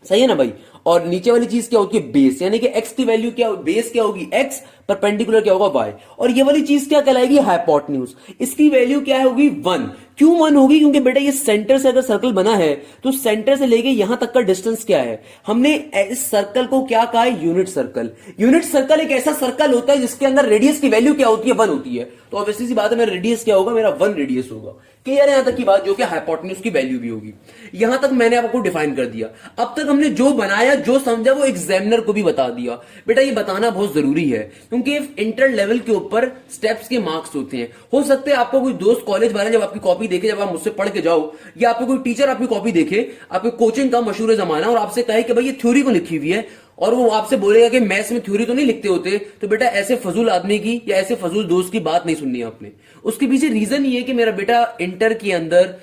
सही है ना भाई, और नीचे वाली चीज क्या होती है, बेस, यानी कि x की वैल्यू क्या, बेस क्या होगी x, परपेंडिकुलर क्या होगा y, और ये वाली चीज क्या कहलाएगी, हाइपोटेन्यूज। इसकी वैल्यू क्या होगी, 1। क्यों 1 होगी, क्योंकि बेटा ये सेंटर से अगर सर्कल बना है तो सेंटर से लेके यहां तक का डिस्टेंस क्या है, हमने इस सर्कल को क्या कहा है, यूनिट सर्कल। यूनिट सर्कल एक ऐसा सर्कल होता है जिसके अंदर रेडियस की वैल्यू क्या होती है, 1 होती है। तो ऑब्वियसली सी बात है, मेरा रेडियस क्या होगा, मेरा 1 रेडियस होगा। क्लियर है यहां तक की बात, जो कि हाइपोटेन्यूज की वैल्यू भी होगी। यहां तक मैंने आपको डिफाइन कर दिया। अब तक हमने जो बनाया, जो समझा, वो एग्जामिनर को भी बता दिया। बेटा ये बताना बहुत जरूरी है, क्योंकि इंटर लेवल के ऊपर स्टेप्स के मार्क्स होते हैं। हो सकता है आपको कोई दोस्त कॉलेज वाले जब आपकी कॉपी देखे, जब आप मुझसे पढ़ के जाओ, या आपको कोई टीचर आपकी कॉपी देखे, आपके कोचिंग का मशहूर जमाना, और आपसे कहे कि भाई ये थ्योरी को लिखी हुई है, और वो आपसे बोलेगा कि मैथ्स में थ्योरी तो नहीं लिखते होते, तो बेटा ऐसे फजूल आदमी की या ऐसे फजूल दोस्त की बात नहीं सुननी है आपने। उसके पीछे रीजन ये है कि मेरा बेटा इंटर के अंदर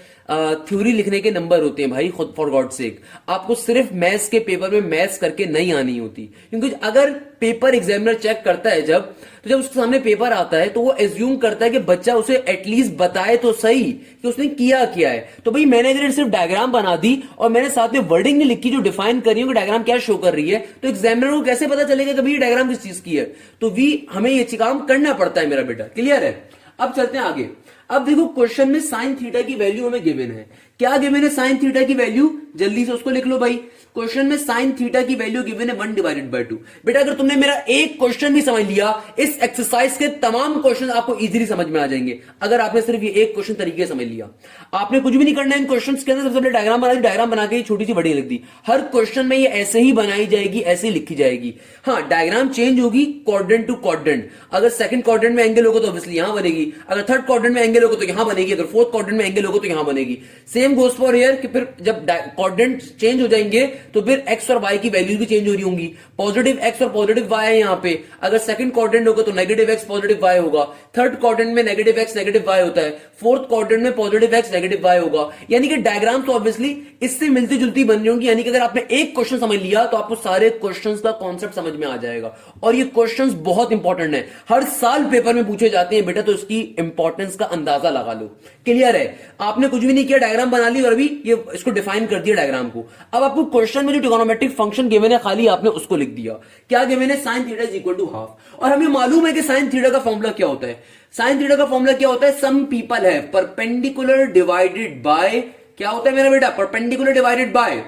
थ्योरी लिखने के नंबर होते हैं भाई, खुद फॉर गॉड सेक। आपको सिर्फ मैथ्स के पेपर में मैथ्स करके नहीं आनी होती, क्योंकि अगर पेपर एग्जामिनर चेक करता है तो जब उसके सामने पेपर आता है तो वो एज्यूम करता है कि बच्चा उसे एटलीस्ट बताए तो सही कि उसने किया क्या है। तो भाई मैंने अगर सिर्फ डायग्राम बना दी और मैंने साथ में वर्डिंग नहीं लिखी जो डिफाइन कर रही हूँ कि डायग्राम क्या शो कर रही है, तो एग्जामिनर को कैसे पता चलेगा कि भाई ये डायग्राम किस चीज की है। तो हमें ये काम करना पड़ता है मेरा बेटा। क्लियर है, अब चलते हैं आगे। अब देखो क्वेश्चन में साइन थीटा की वैल्यू हमें गिवन है। क्या गिवन है, साइन थीटा की वैल्यू, जल्दी से उसको लिख लो भाई। क्वेश्चन में साइन थीटा की वैल्यू गिवन है 1/2। बेटा अगर तुमने मेरा एक क्वेश्चन भी समझ लिया, इस एक्सरसाइज के तमाम क्वेश्चन आपको इजीली समझ में आ जाएंगे, अगर आपने सिर्फ ये एक क्वेश्चन तरीके से समझ लिया। आपने कुछ भी नहीं करना है इन क्वेश्चंस के अंदर, सबसे पहले डायग्राम बना दी, डायग्राम बना के छोटी सी बड़ी लिख दी। हर क्वेश्चन में ये ऐसे ही बनाई जाएगी, ऐसे ही लिखी जाएगी। हाँ, डायग्राम चेंज होगी क्वाड्रेंट टू क्वाड्रेंट। अगर सेकंड क्वाड्रेंट में एंगल होगा तो ऑब्वियसली यहां बनेगी, अगर थर्ड क्वाड्रेंट में एंगल होगा तो यहां बनेगी, अगर फोर्थ क्वाड्रेंट में एंगल होगा तो यहां बनेगी। सेम गोस फॉर हियर कि फिर जब क्वाड्रेंट चेंज हो जाएंगे तो फिर एक्स और वाई की वैल्यूज भी चेंज हो रही होंगी। पॉजिटिव एक्स और पॉजिटिव वाई है यहाँ पे। अगर सेकंड क्वाड्रेंट होगा तो नेगेटिव एक्स पॉजिटिव वाई होगा, थर्ड क्वाड्रेंट में नेगेटिव एक्स नेगेटिव वाई होता है, फोर्थ क्वाड्रेंट में पॉजिटिव एक्स नेगेटिव वाई होगा। यानी कि डायग्राम तो ऑब्वियसली इससे मिलती जुलती बन रही होंगी। यानी कि अगर आपने एक क्वेश्चन समझ लिया तो आपको सारे क्वेश्चंस का कॉन्सेप्ट समझ में आ जाएगा। और ये क्वेश्चंस बहुत इंपॉर्टेंट है, हर साल पेपर में पूछे जाते हैं बेटा, तो इसकी इंपॉर्टेंस का अंदाजा लगा लो। क्लियर है, आपने कुछ भी नहीं किया, डायग्राम बना ली और अभी ये इसको डिफाइन कर दिया डायग्राम को। अब आपको क्वेश्चन में जो ट्रिगोनोमेट्रिक फंक्शन गिवन है, खाली आपने उसको लिख दिया। क्या गिवन है, sine theta is equal to half. और हमें मालूम है कि साइन थीटा का फॉर्मूला क्या होता है। साइन थीटा का फॉर्मूला क्या होता है, सम पीपल है परपेंडिकुलर डिवाइडेड बाय, क्या होता है मेरा बेटा, perpendicular divided by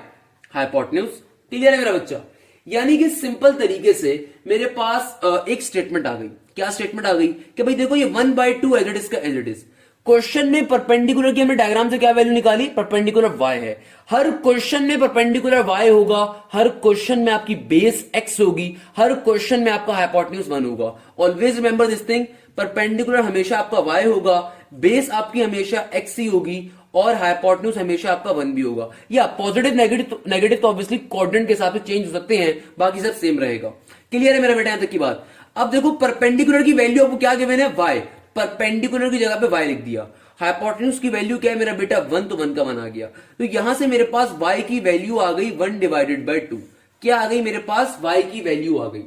hypotenuse. Clear है मेरा बच्चा। यानी कि सिंपल तरीके से मेरे पास एक स्टेटमेंट आ गई। क्या स्टेटमेंट आ गई कि भाई देखो ये 1/2 एज इट इज का एज इट इज। क्वेश्चन में परपेंडिकुलर की हमने डायग्राम से क्या वैल्यू निकाली, परपेंडिकुलर y है। हर क्वेश्चन में परपेंडिकुलर y होगा, हर क्वेश्चन में आपकी बेस x होगी, हर क्वेश्चन में आपका हाइपोटेन्यूज 1 होगा। Always remember this thing, perpendicular हमेशा आपका y होगा, बेस आपकी हमेशा x ही होगी, और हाइपोटेन्यूज हमेशा आपका 1 भी होगा। या पॉजिटिव नेगेटिव तो ऑब्वियसली क्वाड्रेंट के हिसाब से चेंज हो सकते हैं, बाकी सब सेम रहेगा। क्लियर है मेरा बेटा यहां तक की बात। अब देखो परपेंडिकुलर की वैल्यू आपको क्या गिवन है, y, परपेंडिकुलर की जगह पे y लिख दिया। हाइपोटेन्यूज की वैल्यू क्या है मेरा बेटा, 1, तो 1 का 1 आ गया। तो यहां से मेरे पास y की वैल्यू आ गई 1/2। क्या आ गई मेरे पास, y की वैल्यू आ गई।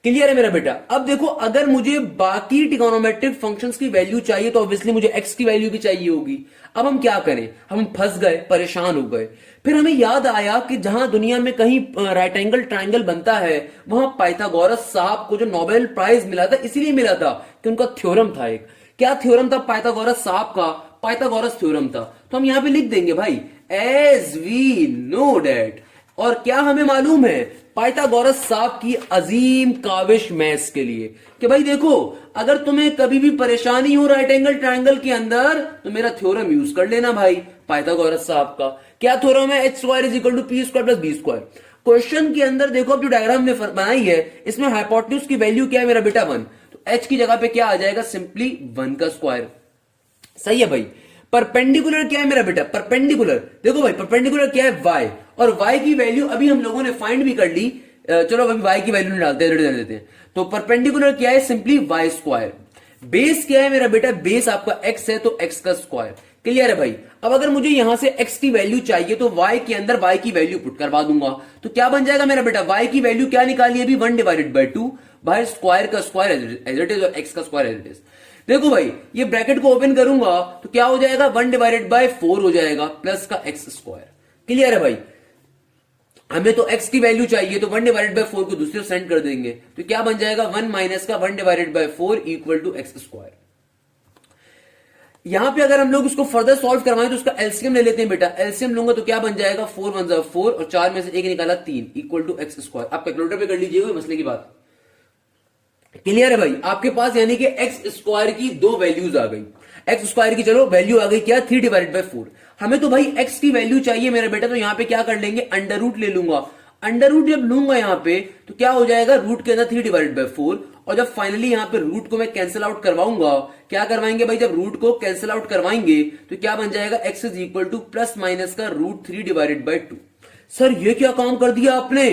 क्लियर है मेरा बेटा। अब देखो अगर मुझे बाकी ट्रिगोनोमेट्रिक फंक्शंस की वैल्यू चाहिए तो ऑब्वियसली मुझे x की वैल्यू भी चाहिए होगी। अब हम क्या करें, हम फंस गए, परेशान हो गए। फिर हमें याद आया कि जहां दुनिया में कहीं राइट एंगल ट्राइंगल बनता है, वहां पाइथागोरस साहब को जो नोबेल प्राइज मिला था इसीलिए मिला था कि उनका थ्योरम था एक। क्या थ्योरम था पाइथागोरस साहब का, पाइथागोरस थ्योरम था। तो हम यहां पे लिख देंगे भाई, एज वी नो डेट। और क्या हमें मालूम है, पाइथागोरस साहब की अजीम काविश मैथ्स के लिए कि भाई देखो अगर तुम्हें कभी भी परेशानी हो राइट एंगल ट्रायंगल के अंदर तो मेरा थ्योरम यूज कर लेना भाई। पाइथागोरस साहब का। क्या थ्योरम है? H square is equal to P square plus B square. Question के अंदर देखो अब जो डायग्राम ने बनाई है इसमें हाइपोटेन्यूज की वैल्यू क्या है मेरा बेटा 1, तो एच की जगह पे क्या आ जाएगा? सिंपली 1 का स्क्वायर। सही है भाई। परपेंडिकुलर क्या है मेरा बेटा? परपेंडिकुलर देखो भाई, परपेंडिकुलर क्या है? y, और y की वैल्यू अभी हम लोगों ने फाइंड भी कर ली। चलो अभी y की वैल्यू नहीं डालते, रहने देते हैं। तो परपेंडिकुलर क्या है? Simply y square. बेस क्या है मेरा बेटा? बेस आपका x है तो x का स्क्वायर। क्लियर है भाई। अब अगर मुझे यहां से x की वैल्यू चाहिए तो y के अंदर y की वैल्यू पुट करवा दूंगा, तो क्या बन जाएगा मेरा बेटा? y की वैल्यू क्या निकाली अभी? 1 डिवाइडेड बाई 2, भाई स्क्वायर का स्क्वायर एज इट इज और x का स्क्वायर एज इट इज। देखो भाई ये ब्रैकेट को ओपन करूंगा तो क्या हो जाएगा? 1 डिवाइडेड बाय 4 हो जाएगा प्लस का एक्स स्क्वायर। क्लियर है भाई। हमें तो x की वैल्यू चाहिए तो 1 डिवाइडेड बाय 4 को दूसरे सेंड कर देंगे, तो क्या बन जाएगा? 1 माइनस का 1 divided by 4 equal to X square. यहां पे अगर हम लोग इसको फर्दर सॉल्व करवाएं तो उसका एलसीएम ले लेते हैं बेटा। एलसीएम लूंगा तो क्या बन जाएगा? 4 1 जा 4 और 4 में से 1 निकाला 3 इक्वल टू एक्स स्क्वायर। आप कैलकुलेटर पे कर लीजिएगा मसले की बात। क्लियर है भाई। आपके पास यानी कि एक्स स्क्वायर की दो वैल्यूज आ गई। एक्स स्क्वायर की चलो वैल्यू आ गई क्या? 3 डिवाइडेड बाय 4। हमें तो भाई एक्स की वैल्यू चाहिए मेरा बेटा, तो यहां पे क्या कर लेंगे? अंडर रूट ले लूंगा। अंडर रूट जब लूंगा यहां पे तो क्या हो जाएगा? रूट के अंदर 3 डिवाइडेड बाय 4, और जब फाइनली यहां पे रूट को मैं कैंसिल आउट करवाऊंगा, क्या करवाएंगे भाई? जब रूट को कैंसिल आउट करवाएंगे तो क्या बन जाएगा? X is equal two plus minus का रूट 3 डिवाइडेड बाय 2। सर ये क्या काम कर दिया आपने?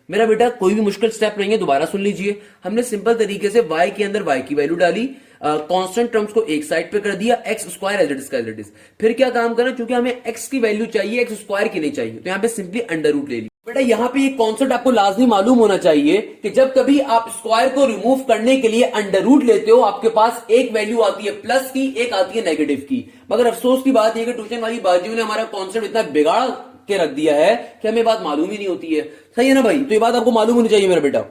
मेरा बेटा कोई भी मुश्किल स्टेप नहीं है, दोबारा सुन लीजिए। हमने सिंपल तरीके से y के अंदर y की वैल्यू डाली, कांस्टेंट टर्म्स को एक साइड पे कर दिया, X square as it is. फिर क्या काम करना? क्योंकि हमें x की वैल्यू चाहिए, एक्स स्क्वायर की नहीं चाहिए, तो यहां पे सिंपली अंडर रूट ले ली। बेटा यहां पे एक कॉन्सेप्ट आपको लाजमी मालूम होना चाहिए कि जब कभी आप स्क्वायर को रिमूव करने के लिए अंडर रूट लेते हो, आपके पास एक वैल्यू आती है प्लस की, एक आती है नेगेटिव की। मगर अफसोस की बात यह कि ट्यूशन वाली बाजियों ने हमारा कॉन्सेप्ट इतना बिगाड़ के रख दिया है कि हमें बात मालूम ही नहीं होती है। सही है ना भाई? तो ये बात आपको मालूम होनी चाहिए मेरा बेटा।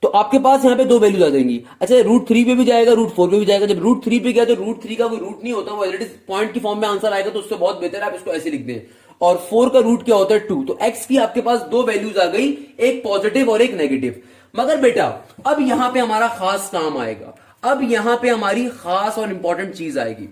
तो आपके पास यहाँ पे दो वैल्यूज आ जाएंगी। अच्छा रूट 3 पे भी जाएगा, रूट 4 पे भी जाएगा। जब रूट 3 पे गया तो रूट 3 का कोई रूट नहीं होता, वो ऑलरेडी पॉइंट की फॉर्म में आंसर आएगा, तो उससे बहुत बेहतर है आप इसको ऐसे लिख दें। और 4 का रूट क्या होता है? 2। तो x की आपके पास दो वैल्यूज आ गई, एक पॉजिटिव और एक नेगेटिव। मगर बेटा अब यहां पे हमारा खास काम आएगा। अब यहां पे हमारी खास और इंपॉर्टेंट चीज आएगी।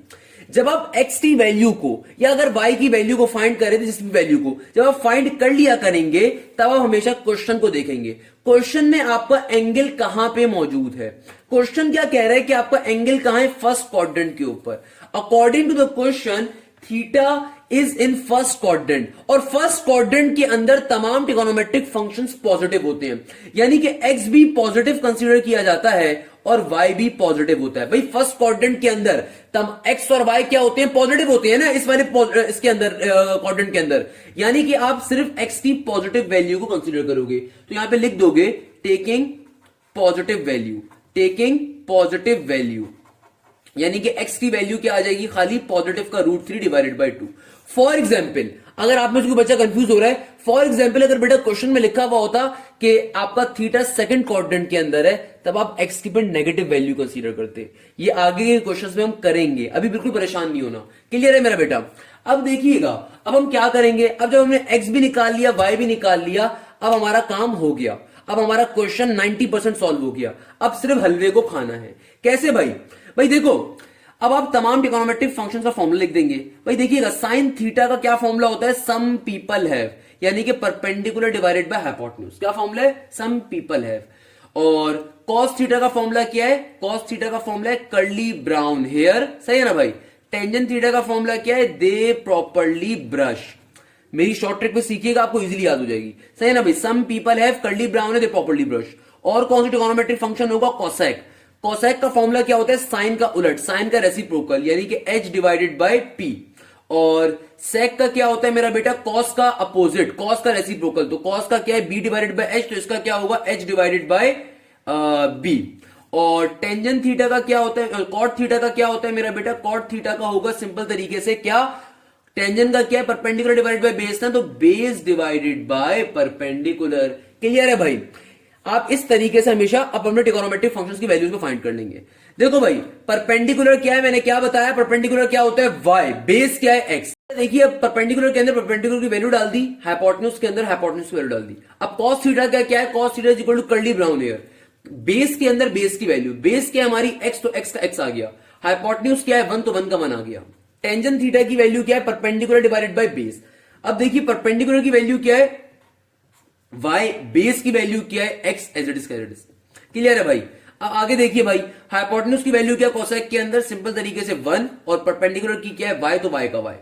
जब आप x की वैल्यू को या अगर y की वैल्यू को फाइंड करें, जिस भी वैल्यू को जब आप फाइंड कर लिया करेंगे, तब आप हमेशा क्वेश्चन को देखेंगे। क्वेश्चन में आपका एंगल कहां पे मौजूद है? क्वेश्चन क्या कह रहा है कि आपका एंगल कहां है? फर्स्ट क्वाड्रेंट के ऊपर। According to the question theta is in first quadrant, और फर्स्ट क्वाड्रेंट के अंदर तमाम ट्रिगोनोमेट्रिक फंक्शंस पॉजिटिव होते हैं, यानी कि x भी पॉजिटिव कंसीडर किया जाता है और y भी पॉजिटिव होता है। भाई फर्स्ट क्वाड्रेंट के अंदर तम x और y क्या होते हैं? पॉजिटिव होते हैं ना, इस वाले इसके अंदर क्वाड्रेंट के अंदर। यानी कि आप सिर्फ x की पॉजिटिव वैल्यू को कंसीडर करोगे, तो यहां पे लिख दोगे taking positive value, taking positive value, यानी कि x की वैल्यू क्या आ जाएगी? खाली पॉजिटिव का root 3 divided by 2। For example अगर आप में से कोई बच्चा कंफ्यूज हो रहा है, फॉर एग्जाम्पल अगर बेटा क्वेश्चन में लिखा हुआ होता कि आपका थीटा सेकंड क्वाड्रेंट के अंदर है, तब आप x की पर नेगेटिव वैल्यू कंसीडर करते। ये आगे के क्वेश्चंस में हम करेंगे, अभी बिल्कुल परेशान नहीं होना। क्लियर है मेरा बेटा? अब देखिएगा, अब हम क्या करेंगे? अब जब हमने x भी निकाल लिया, y भी निकाल लिया, अब हमारा काम हो गया। अब हमारा क्वेश्चन 90% सॉल्व हो गया। अब सिर्फ हलवे को खाना है। कैसे भाई? भाई देखो, अब आप तमाम ट्रिगोनोमेट्रिक फंक्शंस का फॉर्मूला लिख देंगे। भाई देखिएगा, साइन थीटा का क्या फॉर्मूला होता है? सम पीपल हैव, यानी कि परपेंडिकुलर डिवाइडेड बाय हाइपोटेन्यूज। क्या फॉर्मूला है? Some people have. और कॉस थीटा का फॉर्मूला क्या है? कॉस थीटा का फॉर्मूला है कर्ली ब्राउन हेयर। सही है ना भाई? टेंजेंट थीटा का फॉर्मूला क्या है? They properly brush. मेरी शॉर्ट ट्रिक पे सीखिएगा, आपको इजीली याद हो जाएगी। सही है ना भाई? Some people have, curly brown है, दे प्रॉपरली ब्रश। और कौन सी ट्रिगोनोमेट्रिक फंक्शन होगा? कोसेक। कोसेक का फॉर्मूला क्या होता है? साइन का उलट, साइन का रेसिप्रोकल, यानी कि h डिवाइडेड बाय p। और सेक का क्या होता है मेरा बेटा? कॉस का अपोजिट, कॉस का रेसिप्रोकल। तो कॉस का क्या है? b डिवाइडेड बाय h, तो इसका क्या होगा? h divided by b। और टेंजेंट थीटा का क्या होता है? कॉट थीटा का क्या होता है मेरा बेटा? कॉट थीटा का होगा सिंपल तरीके से क्या? टेंजेंट का क्या है? परपेंडिकुलर डिवाइडेड बाय बेस ना, तो base divided by perpendicular. Clear है भाई? आप इस तरीके से हमेशा अपने ट्रिगोनोमेट्रिक फंक्शंस की वैल्यूज को फाइंड कर लेंगे। देखो भाई, परपेंडिकुलर क्या है? मैंने क्या बताया? परपेंडिकुलर क्या होता है? y। बेस क्या है? x। देखिए अब परपेंडिकुलर के अंदर परपेंडिकुलर की वैल्यू डाल दी, हाइपोटेन्यूज के अंदर हाइपोटेन्यूज की वैल्यू डाल दी। अब cos थीटा का क्या है? cos theta is equal to curly brown hair. Base के अंदर बेस की वैल्यू, बेस क्या है हमारी? x, तो x का x आ गया। हाइपोटेन्यूज क्या है? 1, तो 1 का 1 आ गया। टेंजेंट थीटा की वैल्यू क्या है, परपेंडिकुलर डिवाइडेड बाय बेस। अब देखिए परपेंडिकुलर की वैल्यू क्या है y, बेस की वैल्यू क्या है x, as it is clear है भाई। अब आगे देखिए भाई, हाइपोटेन्यूज की वैल्यू क्या कोसेक के अंदर, सिंपल तरीके से 1, और परपेंडिकुलर की क्या है y, तो y का y।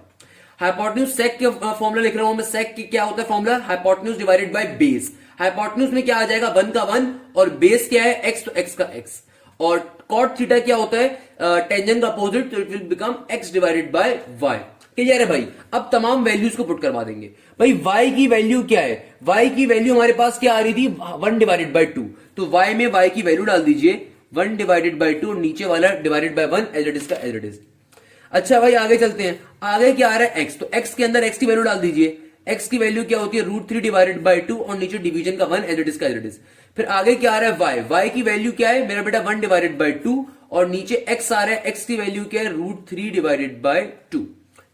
हाइपोटेन्यूज सेक के फॉर्मूला लिख रहा हूं मैं, सेक की क्या होता है formula, hypotenuse divided by base. Hypotenuse में क्या आ जाएगा 1 का 1, और बेस क्या है x, तो x का x। और कॉट थीटा क्या होता है, टेंजेंट का अपोजिट, तो it will become x divided by y। Clear है भाई। अब तमाम वैल्यूज को पुट करवा देंगे भाई। y की वैल्यू क्या है, y की वैल्यू हमारे पास क्या आ रही थी 1 डिवाइडेड बाय 2, तो y में y की वैल्यू डाल दीजिए 1 डिवाइडेड बाय 2, और नीचे वाला divided by 1, as it is का एज इट इज। अच्छा भाई आगे चलते हैं, आगे क्या आ रहा है x, तो x के अंदर x की वैल्यू डाल दीजिए। x की वैल्यू क्या होती है √3 डिवाइडेड बाय 2, और नीचे डिवीजन का 1, एज इट इज का एज इट इज। फिर आगे क्या आ रहा है y की वैल्यू क्या है मेरा बेटा 1 डिवाइडेड बाय 2, और नीचे x आ रहा है, x की वैल्यू क्या है √3 डिवाइडेड बाय 2।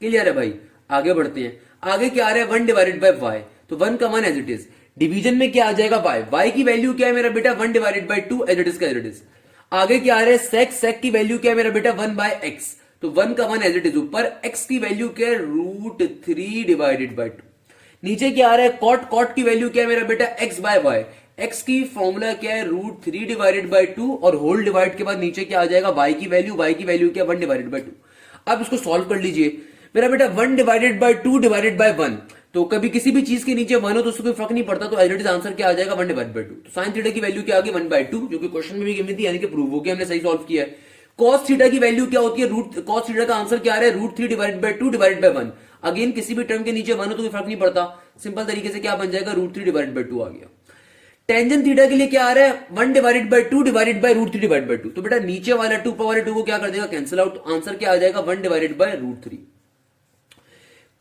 क्लियर है भाई। आगे बढ़ते हैं, आगे क्या आ रहा है 1 डिवाइडेड बाय y, तो 1 का 1 एज इट इज। डिवीजन में क्या आ जाएगा y की वैल्यू क्या है मेरा बेटा 1 divided by 2, as it is का एज इट इज। आगे क्या आ रहा है सेक की वैल्यू क्या है मेरा बेटा 1 बाय x, तो 1 का 1 एज इट इज ऊपर, x की वैल्यू क्या है √3 डिवाइडेड बाय 2। नीचे क्या आ रहा है कॉट की वैल्यू क्या है मेरा बेटा x बाय y, x की फॉर्मूला क्या है √3 डिवाइडेड बाय 2, और होल डिवाइड के बाद नीचे क्या आ जाएगा y की वैल्यू क्या 1 डिवाइडेड बाय 2। अब इसको सॉल्व कर लीजिए मेरा बेटा, 1 डिवाइडेड बाय 2 डिवाइडेड बाय 1, तो कभी किसी भी चीज के नीचे 1 हो तो उससे कोई फर्क नहीं पड़ता, तो एज इट इज आंसर क्या आ जाएगा 1 डिवाइडेड बाय 2। तो साइन थीटा की वैल्यू क्या आ गई 1 बाय 2, जो कि क्वेश्चन में भी गिवन थी, यानी कि प्रूव हो गया, हमने सही सॉल्व किया है। कॉस थीटा की वैल्यू क्या होती है, कॉस थीटा का आंसर क्या आ रहा है √3 divided by 2 divided by 1। Again किसी भी टर्म के नीचे 1 हो तो कोई फर्क नहीं पड़ता, सिंपल तरीके से क्या बन जाएगा √3 डिवाइडेड बाय 2 आ गया। टेंजेंट थीटा के लिए क्या आ रहा है 1 divided by 2 divided by √3 divided by 2, तो बेटा नीचे वाला 2 पावर 2 को क्या कर देगा कैंसिल आउट, तो आंसर क्या आ जाएगा 1 डिवाइडेड बाय √3।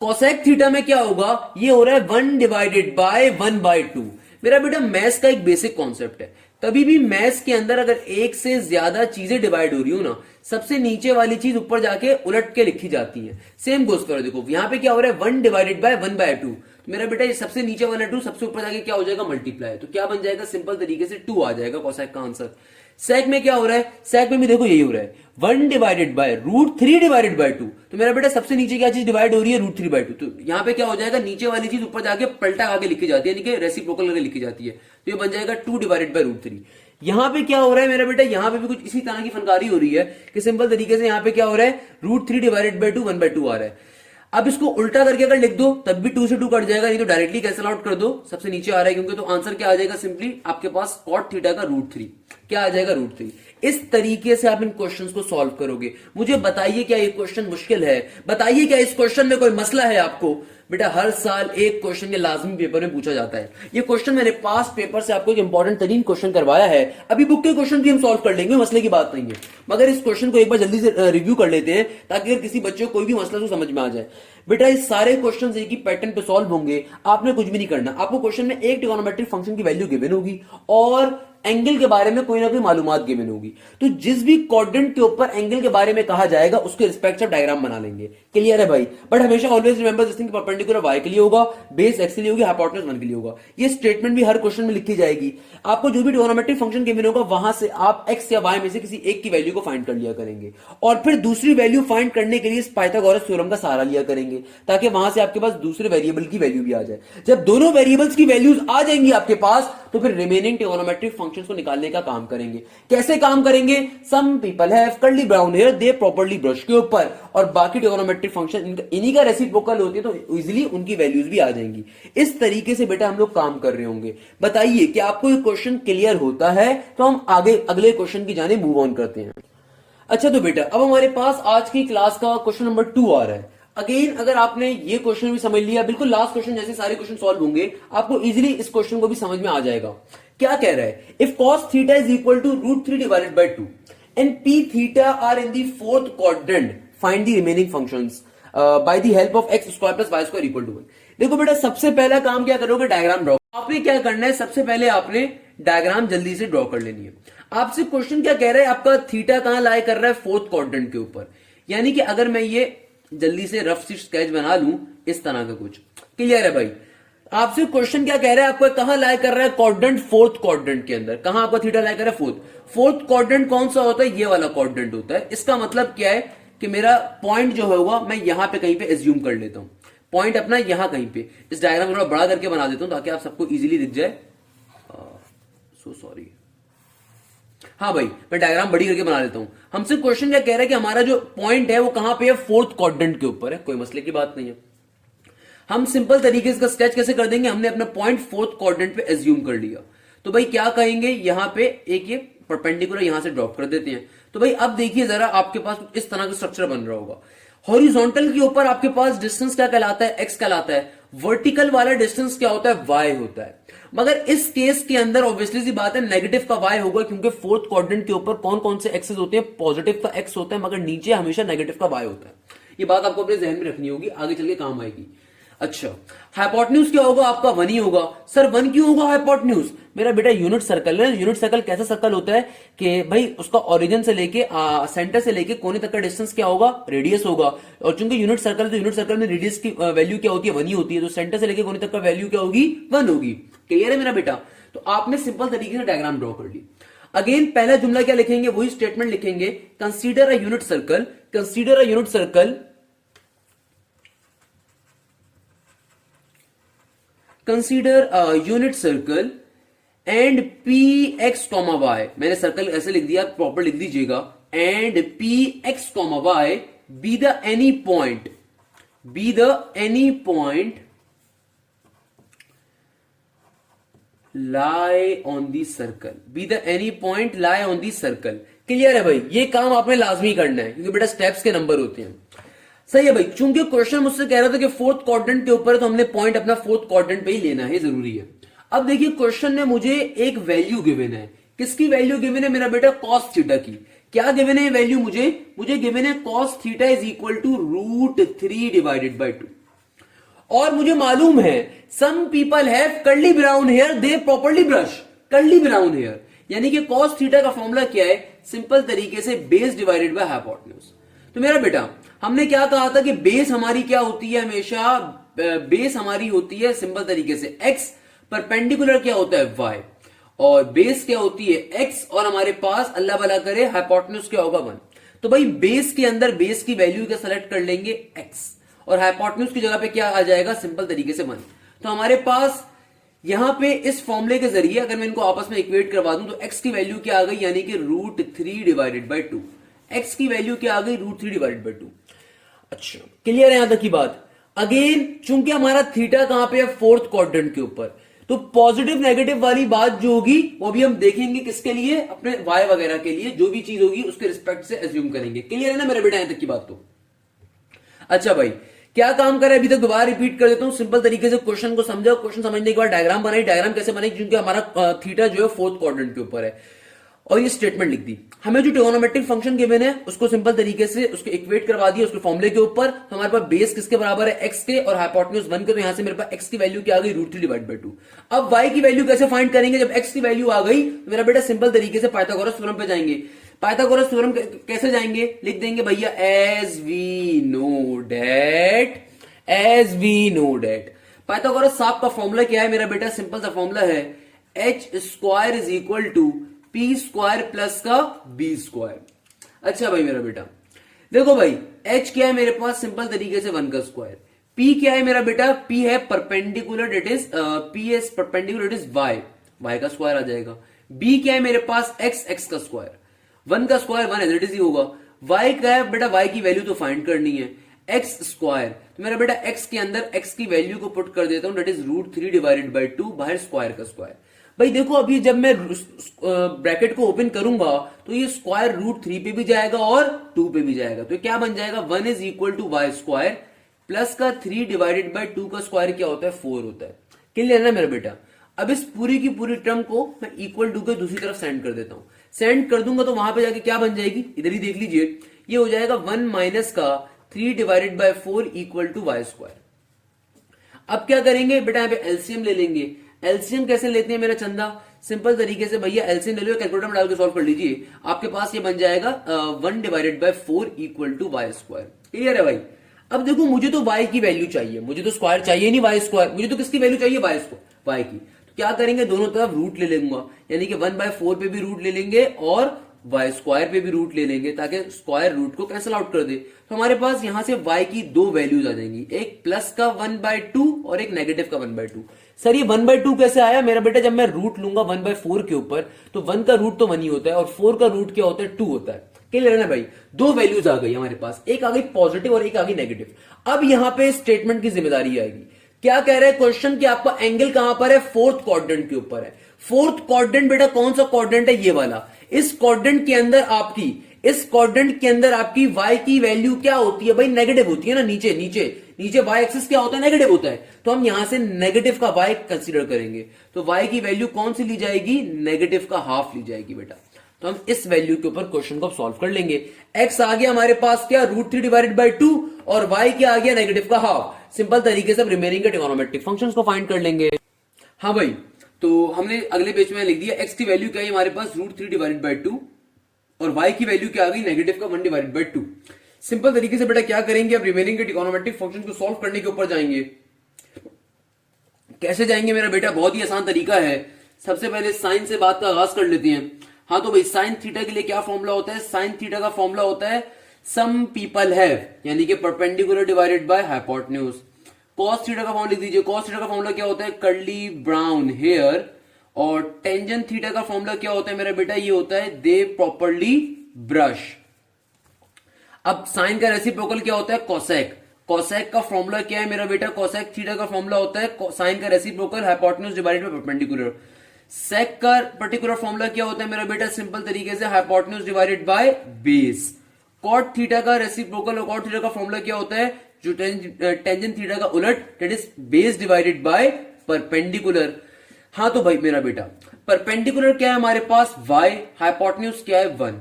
कोसेक थीटा में क्या होगा, ये हो रहा है 1 डिवाइडेड बाय 1 बाय 2। मेरा बेटा मैथ्स का एक बेसिक कॉन्सेप्ट है, कभी भी मैथ्स के अंदर अगर एक से ज्यादा चीजें डिवाइड हो रही हो ना, सबसे नीचे वाली चीज ऊपर जाके उलट के लिखी जाती है। सेम गोस करो, देखो यहां पे क्या हो रहा है 1 डिवाइडेड बाय 1 बाय 2, तो मेरा बेटा ये सबसे नीचे वाला 2 सबसे ऊपर जाके क्या हो जाएगा मल्टीप्लाई, तो क्या बन जाएगा सिंपल तरीके से 2 आ जाएगा कोसेक का आंसर। सेक में क्या हो रहा है, सेक में भी देखो यही हो रहा है 1 डिवाइडेड बाय √3 डिवाइडेड बाय 2, तो मेरा बेटा सबसे नीचे क्या चीज डिवाइड हो रही है √3 बाय 2, तो यहां पे क्या हो जाएगा नीचे वाली चीज ऊपर जाके पलटा आगे लिखी जाती है, यानी कि रेसिप्रोकल करके लिखी जाती है, तो ये बन जाएगा 2 डिवाइडेड बाय √3। यहां पे क्या हो रहा है मेरा बेटा, यहां पे भी कुछ इसी तरह की फनकारी हो रही है कि सिंपल तरीके से यहां पे क्या हो रहा है √3 डिवाइडेड बाय 2 1 बाय 2 आ रहा है। अब इसको उल्टा करके अगर लिख दो तब भी 2 से 2 कट जाएगा, नहीं तो डायरेक्टली कैंसिल आउट कर दो, सबसे नीचे आ रहा है क्योंकि, तो आंसर क्या आ जाएगा सिंपली आपके पास कॉट थीटा का √3 क्या आ जाएगा √3। इस तरीके से आप इन क्वेश्चंस को सॉल्व करोगे। मुझे बताइए क्या ये क्वेश्चन मुश्किल है, बताइए क्या इस क्वेश्चन में कोई मसला है आपको। बेटा हर साल एक क्वेश्चन ये लाजमी पेपर में पूछा जाता है, ये क्वेश्चन मैंने पास्ट पेपर से आपको एक इंपॉर्टेंट तरीन क्वेश्चन करवाया है, अभी बुक के क्वेश्चन भी हम सॉल्व कर लेंगे, मसले की बात नहीं है, मगर इस क्वेश्चन को एक बार जल्दी से रिव्यू कर लेते हैं ताकि अगर किसी बच्चे को कोई भी मसला तो समझ में आ जाए। बेटा इस सारे क्वेश्चन एक ही पैटर्न पे सॉल्व होंगे, आपने कुछ भी नहीं करना, आपको क्वेश्चन में एक ट्रिगोनोमेट्रिक फंक्शन की वैल्यू गिवन होगी और एंगल के बारे में कोई ना कोई मालूमात गिवन होगी, तो जिस भी क्वाड्रेंट के ऊपर एंगल के बारे में कहा जाएगा उसके रिस्पेक्ट से डायग्राम बना लेंगे। क्लियर है भाई। बट हमेशा always remember this thing, perpendicular y के लिए होगा, बेस x के लिए होगी, हाइपोटेन्यूज 1 के लिए होगा। ये स्टेटमेंट भी हर क्वेश्चन में लिखी जाएगी। आपको जो भी ट्रिगोनोमेट्रिक फंक्शन गिवन होगा वहां से आप x या y में से किसी एक की वैल्यू को फाइंड कर लिया करेंगे और फिर दूसरी वैल्यू फाइंड करने के लिए इस पाइथागोरस थ्योरम का सहारा लिया करेंगे ताकि वहां से आपके पास दूसरे वेरिएबल की वैल्यू भी आ जाए। जब दोनों वेरिएबल्स की वैल्यूज आ जाएंगी आपके पास तो फिर रिमेनिंग ट्रिगोनोमेट्रिक फंक्शंस को निकालने का काम करेंगे। कैसे काम करेंगे, some people have curly brown hair they properly brush के ऊपर, और बाकी ट्रिगोनोमेट्रिक फंक्शन इन्हीं का रेसिप्रोकल होती है तो इजीली उनकी वैल्यूज भी आ जाएंगी। इस तरीके से बेटा हम लोग काम कर रहे होंगे। बताइए कि आपको ये क्वेश्चन क्लियर होता है तो हम आगे अगले क्वेश्चन की जाने मूव ऑन करते हैं। अच्छा तो बेटा अब हमारे पास आज की क्लास का क्वेश्चन नंबर 2 आ रहा है। अगेन अगर आपने ये क्वेश्चन भी समझ लिया, बिल्कुल लास्ट क्वेश्चन जैसे सारे क्वेश्चन सॉल्व होंगे आपको इजीली इस क्वेश्चन को भी समझ में आ जाएगा। क्या कह रहा है, if cos theta is equal to √3 divided by 2 and p theta are in the fourth quadrant find the remaining functions by the help of x square plus y square equal to 1। देखो बेटा सबसे पहला काम क्या करोगे, diagram draw. आपने क्या करना है, सबसे पहले आपने डायग्राम जल्दी से ड्रॉ कर लेनी है। आपसे क्वेश्चन क्या कह रहा है, आपका थीटा कहां लाई कर रहा है, फोर्थ क्वाड्रेंट के ऊपर। यानी कि अगर मैं ये जल्दी से रफ सी स्केच बना लूं इस तरह का कुछ, क्लियर है भाई। आपसे क्वेश्चन क्या कह रहा है, आपको कहां लाई कर रहा है, क्वाड्रेंट फोर्थ क्वाड्रेंट के अंदर। कहां आपका थीटा लाई कर रहा है, फोर्थ क्वाड्रेंट कौन सा होता है, ये वाला क्वाड्रेंट होता है। इसका मतलब क्या है कि मेरा पॉइंट जो होगा मैं यहां पे कहीं पे एज्यूम कर लेता हूं, पॉइंट अपना यहां कहीं पे। इस डायग्राम को थोड़ा बड़ा करके बना देता हूं ताकि आप सबको इजीली दिख जाए। सो सॉरी, हाँ भाई मैं डायग्राम बड़ी करके बना लेता हूं। हमसे क्वेश्चन क्या कह रहा है कि हमारा जो पॉइंट है वो कहां पे है, फोर्थ क्वाड्रेंट के ऊपर है, कोई मसले की बात नहीं है। हम सिंपल तरीके से इसका स्केच कैसे कर देंगे, हमने अपना पॉइंट फोर्थ क्वाड्रेंट पे एज्यूम कर लिया, तो भाई क्या कहेंगे, यहां पे एक ये परपेंडिकुलर यहां से ड्रॉप कर देते हैं। तो भाई अब देखिए जरा, आपके पास इस तरह का स्ट्रक्चर बन रहा होगा। हॉरिजॉन्टल के ऊपर आपके पास डिस्टेंस क्या कहलाता है, एक्स कहलाता है। वर्टिकल वाला डिस्टेंस क्या होता है, वाई होता है। मगर इस केस के अंदर ऑब्वियसली सी बात है नेगेटिव का वाई होगा, क्योंकि फोर्थ क्वाड्रेंट के ऊपर कौन कौन से एक्सेस होते हैं, पॉजिटिव का एक्स होता है, मगर नीचे हमेशा नेगेटिव का वाई होता है। ये बात आपको अपने जहन में रखनी होगी, आगे चल के काम आएगी। अच्छा, हाइपोटेन्यूज क्या होगा, आपका 1 ही होगा। सर 1 क्यों होगा हाइपोटेन्यूज, मेरा बेटा यूनिट सर्कल है। यूनिट सर्कल कैसा सर्कल होता है कि भाई उसका ओरिजिन से लेके सेंटर से लेके कोने तक का डिस्टेंस क्या होगा, रेडियस होगा। और चूंकि यूनिट सर्कल, तो यूनिट सर्कल में रेडियस की वैल्यू क्या होती है, 1 ही होती है, तो सेंटर से लेके कोने तक का वैल्यू क्या होगी, 1 होगी। क्लियर है मेरा बेटा। तो आपने सिंपल तरीके से डायग्राम ड्रॉ कर ली। अगेन पहला जुमला क्या लिखेंगे, वही स्टेटमेंट लिखेंगे, consider a unit circle, consider a unit circle, consider a unit circle and P X comma Y. मैंने सर्कल ऐसे लिख दिया, प्रॉपर लिख दीजिएगा। And P X comma Y be the any point, be the any point lie on the circle, be the any point lie on the circle. Clear है भाई, ये काम आपने लाजमी करना है, क्योंकि बेटा स्टेप्स के नंबर होते हैं। सही है भाई, चूंकि क्वेश्चन मुझसे कह रहा था कि फोर्थ क्वाड्रेंट के ऊपर है, तो हमने पॉइंट अपना फोर्थ क्वाड्रेंट पे ही लेना है, जरूरी है। अब देखिए क्वेश्चन ने मुझे एक वैल्यू गिवन है, किसकी वैल्यू गिवन है मेरा बेटा, कॉस थीटा की। क्या गिवन है वैल्यू, मुझे गिवन है cos theta is equal to √3 divided by 2। और मुझे मालूम है some people have curly brown hair, they properly brush curly brown hair. यानी कि कॉस थीटा का फॉर्मूला क्या है, सिंपल तरीके से बेस डिवाइडेड बाय हाइपोटेन्यूज। तो मेरा बेटा हमने क्या कहा था कि बेस हमारी क्या होती है, हमेशा बेस हमारी होती है सिंपल तरीके से x, परपेंडिकुलर क्या होता है y, और बेस क्या होती है x, और हमारे पास अल्लाह भला करे हाइपोटेन्यूज क्या होगा 1। तो भाई बेस के अंदर बेस की वैल्यू क्या सेलेक्ट कर लेंगे x, और हाइपोटेन्यूज की जगह पे क्या आ जाएगा, सिंपल तरीके से 1। तो हमारे पास यहां पे इस फॉर्मूले के जरिए अगर मैं इनको आपस में इक्वेट करवा दूं, तो x की वैल्यू क्या आ गई, यानी कि √3 डिवाइडेड बाई 2। x की वैल्यू क्या आ गई, √3 डिवाइडेड बाई 2। अच्छा, क्लियर है यहां तक की बात। अगेन चूंकि हमारा थीटा कहां पे है, फोर्थ क्वाड्रेंट के ऊपर, तो पॉजिटिव नेगेटिव वाली बात जो होगी वो भी हम देखेंगे किसके लिए, अपने वाई वगैरह के लिए, जो भी चीज होगी उसके रिस्पेक्ट से एज्यूम करेंगे। क्लियर है ना मेरे बेटा यहां तक की बात। तो अच्छा भाई क्या काम करें, अभी तक दोबारा रिपीट कर देता हूं, सिंपल तरीके से क्वेश्चन को समझो। क्वेश्चन समझने के बाद डायग्राम बनाई, डायग्राम कैसे बनाई, क्योंकि हमारा थीटा जो है फोर्थ क्वाड्रेंट के ऊपर है, और ये स्टेटमेंट लिख दी। हमें जो ट्रिगोनोमेट्रिक फंक्शन गिवन है उसको सिंपल तरीके से उसको इक्वेट करवा दिया उसके फॉर्मूले के ऊपर। तो हमारे पास बेस किसके बराबर है, x के, और हाइपोटेन्यूज 1 के, तो यहां से मेरे पास x की वैल्यू क्या आ गई, √3 डिवाइड बाई 2। अब y की वैल्यू कैसे फाइंड करेंगे, जब x की वैल्यू आ गई तो मेरा बेटा सिंपल तरीके से पाइथागोरस थ्योरम पे जाएंगे। पाइथागोरस थ्योरम कैसे जाएंगे, लिख देंगे भैया as we know that Pythagoras साहब का फॉर्मूला क्या है मेरा बेटा, सिंपल सा फॉर्मूला है h² is equal to p² plus का b²। अच्छा भाई मेरा बेटा देखो भाई h क्या है मेरे पास, सिंपल तरीके से 1 का स्क्वायर। p क्या है मेरा बेटा, p है perpendicular, it is p is perpendicular, it is y का स्क्वायर आ जाएगा। b क्या है मेरे पास, x का स्क्वायर। 1 का स्क्वायर 1 एज इट इज ही होगा। y क्या है बेटा, y की वैल्यू तो फाइंड करनी है, x स्क्वायर। तो मेरा बेटा x के अंदर x की वैल्यू को पुट कर देता हूं, दैट इज √3 डिवाइडेड बाई 2, बाहर स्क्वायर का स्क्वायर। भाई देखो अभी जब मैं ब्रैकेट को ओपन करूंगा तो ये स्क्वायर √3 पे भी जाएगा और 2 पे भी जाएगा, तो क्या बन जाएगा, 1 is equal to y² plus का 3 डिवाइडेड बाई 2 का स्क्वायर क्या होता है, 4 होता है। क्लियर है ना मेरा बेटा। अब इस पूरी की पूरी टर्म को मैं इक्वल टू के दूसरी तरफ सेंड कर देता हूं। सेंड कर दूंगा तो वहां पे जाके क्या बन जाएगी, इधर ही देख लीजिए, ये हो जाएगा 1 माइनस का 3 divided by 4 equal to y²। अब क्या करेंगे बेटा, यहाँ पे एलसीएम ले लेंगे। एलसीएम कैसे लेते हैं मेरा चंदा, सिंपल तरीके से भैया एलसीएम ले लो, कैलकुलेटर में डाल के सॉल्व कर लीजिए, आपके पास ये बन जाएगा 1 divided by 4 equal to y²। Clear है भाई। अब देखो मुझे तो y की वैल्यू चाहिए, मुझे तो स्क्वायर चाहिए नहीं y², मुझे तो किसकी वैल्यू चाहिए, y की। तो क्या करेंगे, दोनों तरफ रूट ले लेंगे, यानी कि 1/4 पे भी रूट ले लेंगे और वाई स्क्वायर पे भी रूट ले लेंगे ताकि स्क्वायर रूट को कैंसिल आउट कर दे। तो हमारे पास यहां से वाई की दो वैल्यूज आ जाएंगी, एक प्लस का 1/2 और एक नेगेटिव का 1/2। सर ये 1/2 कैसे आया मेरा बेटा? जब मैं रूट लूंगा 1/4 के ऊपर तो 1 का रूट तो 1 ही होता है और 4 का रूट क्या होता है? 2 होता है। क्लियर है ना भाई? दो वैल्यूज आ गई हमारे पास, एक आ गई पॉजिटिव और एक आ गई नेगेटिव। अब यहां पे स्टेटमेंट की जिम्मेदारी आएगी। क्या कह रहा है क्वेश्चन कि आपका एंगल कहां पर है? फोर्थ क्वाड्रेंट के ऊपर है। फोर्थ क्वाड्रेंट बेटा कौन सा क्वाड्रेंट है? ये वाला। इस क्वाड्रेंट के अंदर आपकी y की वैल्यू क्या होती है भाई? नेगेटिव होती है ना। नीचे नीचे नीचे y एक्सिस क्या होता है? नेगेटिव होता है। तो हम यहां से नेगेटिव का y कंसीडर करेंगे। तो y की वैल्यू कौन सी ली जाएगी? नेगेटिव का हाफ ली जाएगी बेटा। तो हम इस वैल्यू के ऊपर क्वेश्चन को सॉल्व कर लेंगे। x आ गया हमारे पास क्या? √3/2 और y क्या आ गया? नेगेटिव का हाफ। सिंपल तरीके से रिमेनिंग के ट्रिगोनोमेट्रिक फंक्शंस को फाइंड कर लेंगे। हाँ भाई, तो हमने अगले पेज में लिख दिया x की वैल्यू क्या है हमारे पास? √3/2 और y की वैल्यू क्या आ गई? नेगेटिव का 1/2। सिंपल तरीके से बेटा क्या करेंगे? अब रिमेनिंग के ट्रिगोनोमेट्रिक फंक्शन को सॉल्व करने के ऊपर जाएंगे। कैसे जाएंगे मेरा बेटा? बहुत ही आसान तरीका है। सबसे पहले साइन से बात का आगाज कर लेते हैं। हाँ तो भाई, साइन थीटा के लिए क्या फॉर्मूला होता है? साइन थीटा का फॉर्मूला होता है सम पीपल हैव, यानी कि perpendicular divided by hypotenuse. Cos theta का फॉर्मूला लिख दीजिए। कॉस थीटा का फॉर्मूला क्या होता है? Curly brown hair. और टेंजेंट थीटा का फॉर्मूला क्या होता है मेरा बेटा? ये होता है दे प्रॉपर्ली ब्रश। अब साइन का रेसिप्रोकल क्या होता है? कोसेक। कोसेक का फॉर्मूला क्या है मेरा बेटा? कोसेक थीटा का फॉर्मूला होता है साइन का reciprocal hypotenuse divided by perpendicular. Sec का पर्टिकुलर फॉर्मूला क्या होता है मेरा बेटा? सिंपल तरीके से hypotenuse divided by base. Cot theta का रेसिप्रोकल और कॉट थीटा का फॉर्मूला क्या होता है? जो टेंजेंट थीटा का उलट, that is base divided by perpendicular. हाँ तो भाई मेरा बेटा, परपेंडिकुलर क्या है हमारे पास? y, हाइपोटेन्यूज क्या है? 1।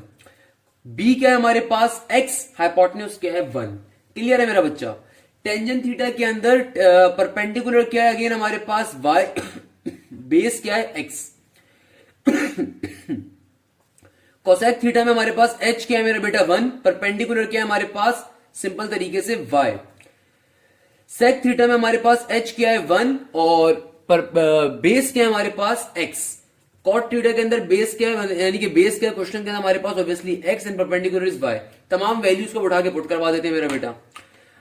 b क्या है हमारे पास? x, हाइपोटेन्यूज क्या है? 1। क्लियर है मेरा बच्चा? टेंजेंट थीटा के अंदर परपेंडिकुलर क्या है अगेन हमारे पास? y, बेस क्या है? x। कोसेक थीटा में हमारे पास h क्या है मेरा बेटा? 1। परपेंडिकुलर क्या है हमारे पास? सिंपल तरीके से y। सेक थीटा में हमारे पास h क्या है? 1 और पर बेस क्या है हमारे पास? x। कॉट थीटा के अंदर बेस क्या है, यानी कि बेस क्या है क्वेश्चन के अंदर हमारे पास? Obviously x and perpendicular is y। तमाम वैल्यूज को उठा के पुट करवा देते हैं मेरा बेटा।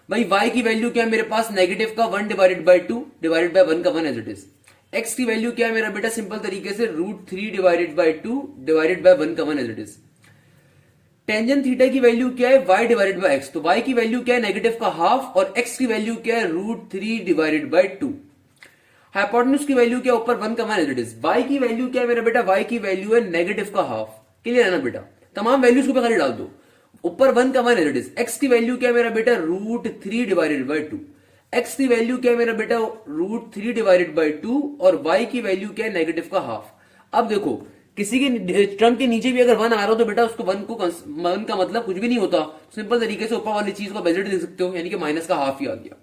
भाई y की वैल्यू क्या है मेरे पास? नेगेटिव का 1/2 डिवाइडेड बाय 1 का 1 एज इट इज। x की वैल्यू क्या है मेरा बेटा? सिंपल तरीके से √3/2 डिवाइडेड बाय 1 का 1 as it is. Tangent theta की वैल्यू क्या है? y divided by x। तो y की वैल्यू क्या है? नेगेटिव का हाफ और x की वैल्यू क्या है? √3/2। हाइपोटेन्यूज की वैल्यू क्या? ऊपर 1 का 1 एज इट इज। y की वैल्यू क्या है मेरा बेटा? y की वैल्यू है नेगेटिव का हाफ। क्लियर है ना बेटा? तमाम वैल्यूज को खाली डाल दो, ऊपर 1 का 1 एज इट इज। x की वैल्यू क्या है मेरा बेटा? √3/2। x की वैल्यू क्या है मेरा बेटा? √3/2 और y की वैल्यू क्या है? नेगेटिव का हाफ। अब देखो, किसी के टर्म के नीचे भी अगर 1 आ रहा हो तो बेटा उसको 1 का मतलब कुछ भी नहीं होता। सिंपल तरीके से ऊपर वाली चीज को बेसिड दे सकते हो, यानी कि माइनस का हाफ ही आ गया।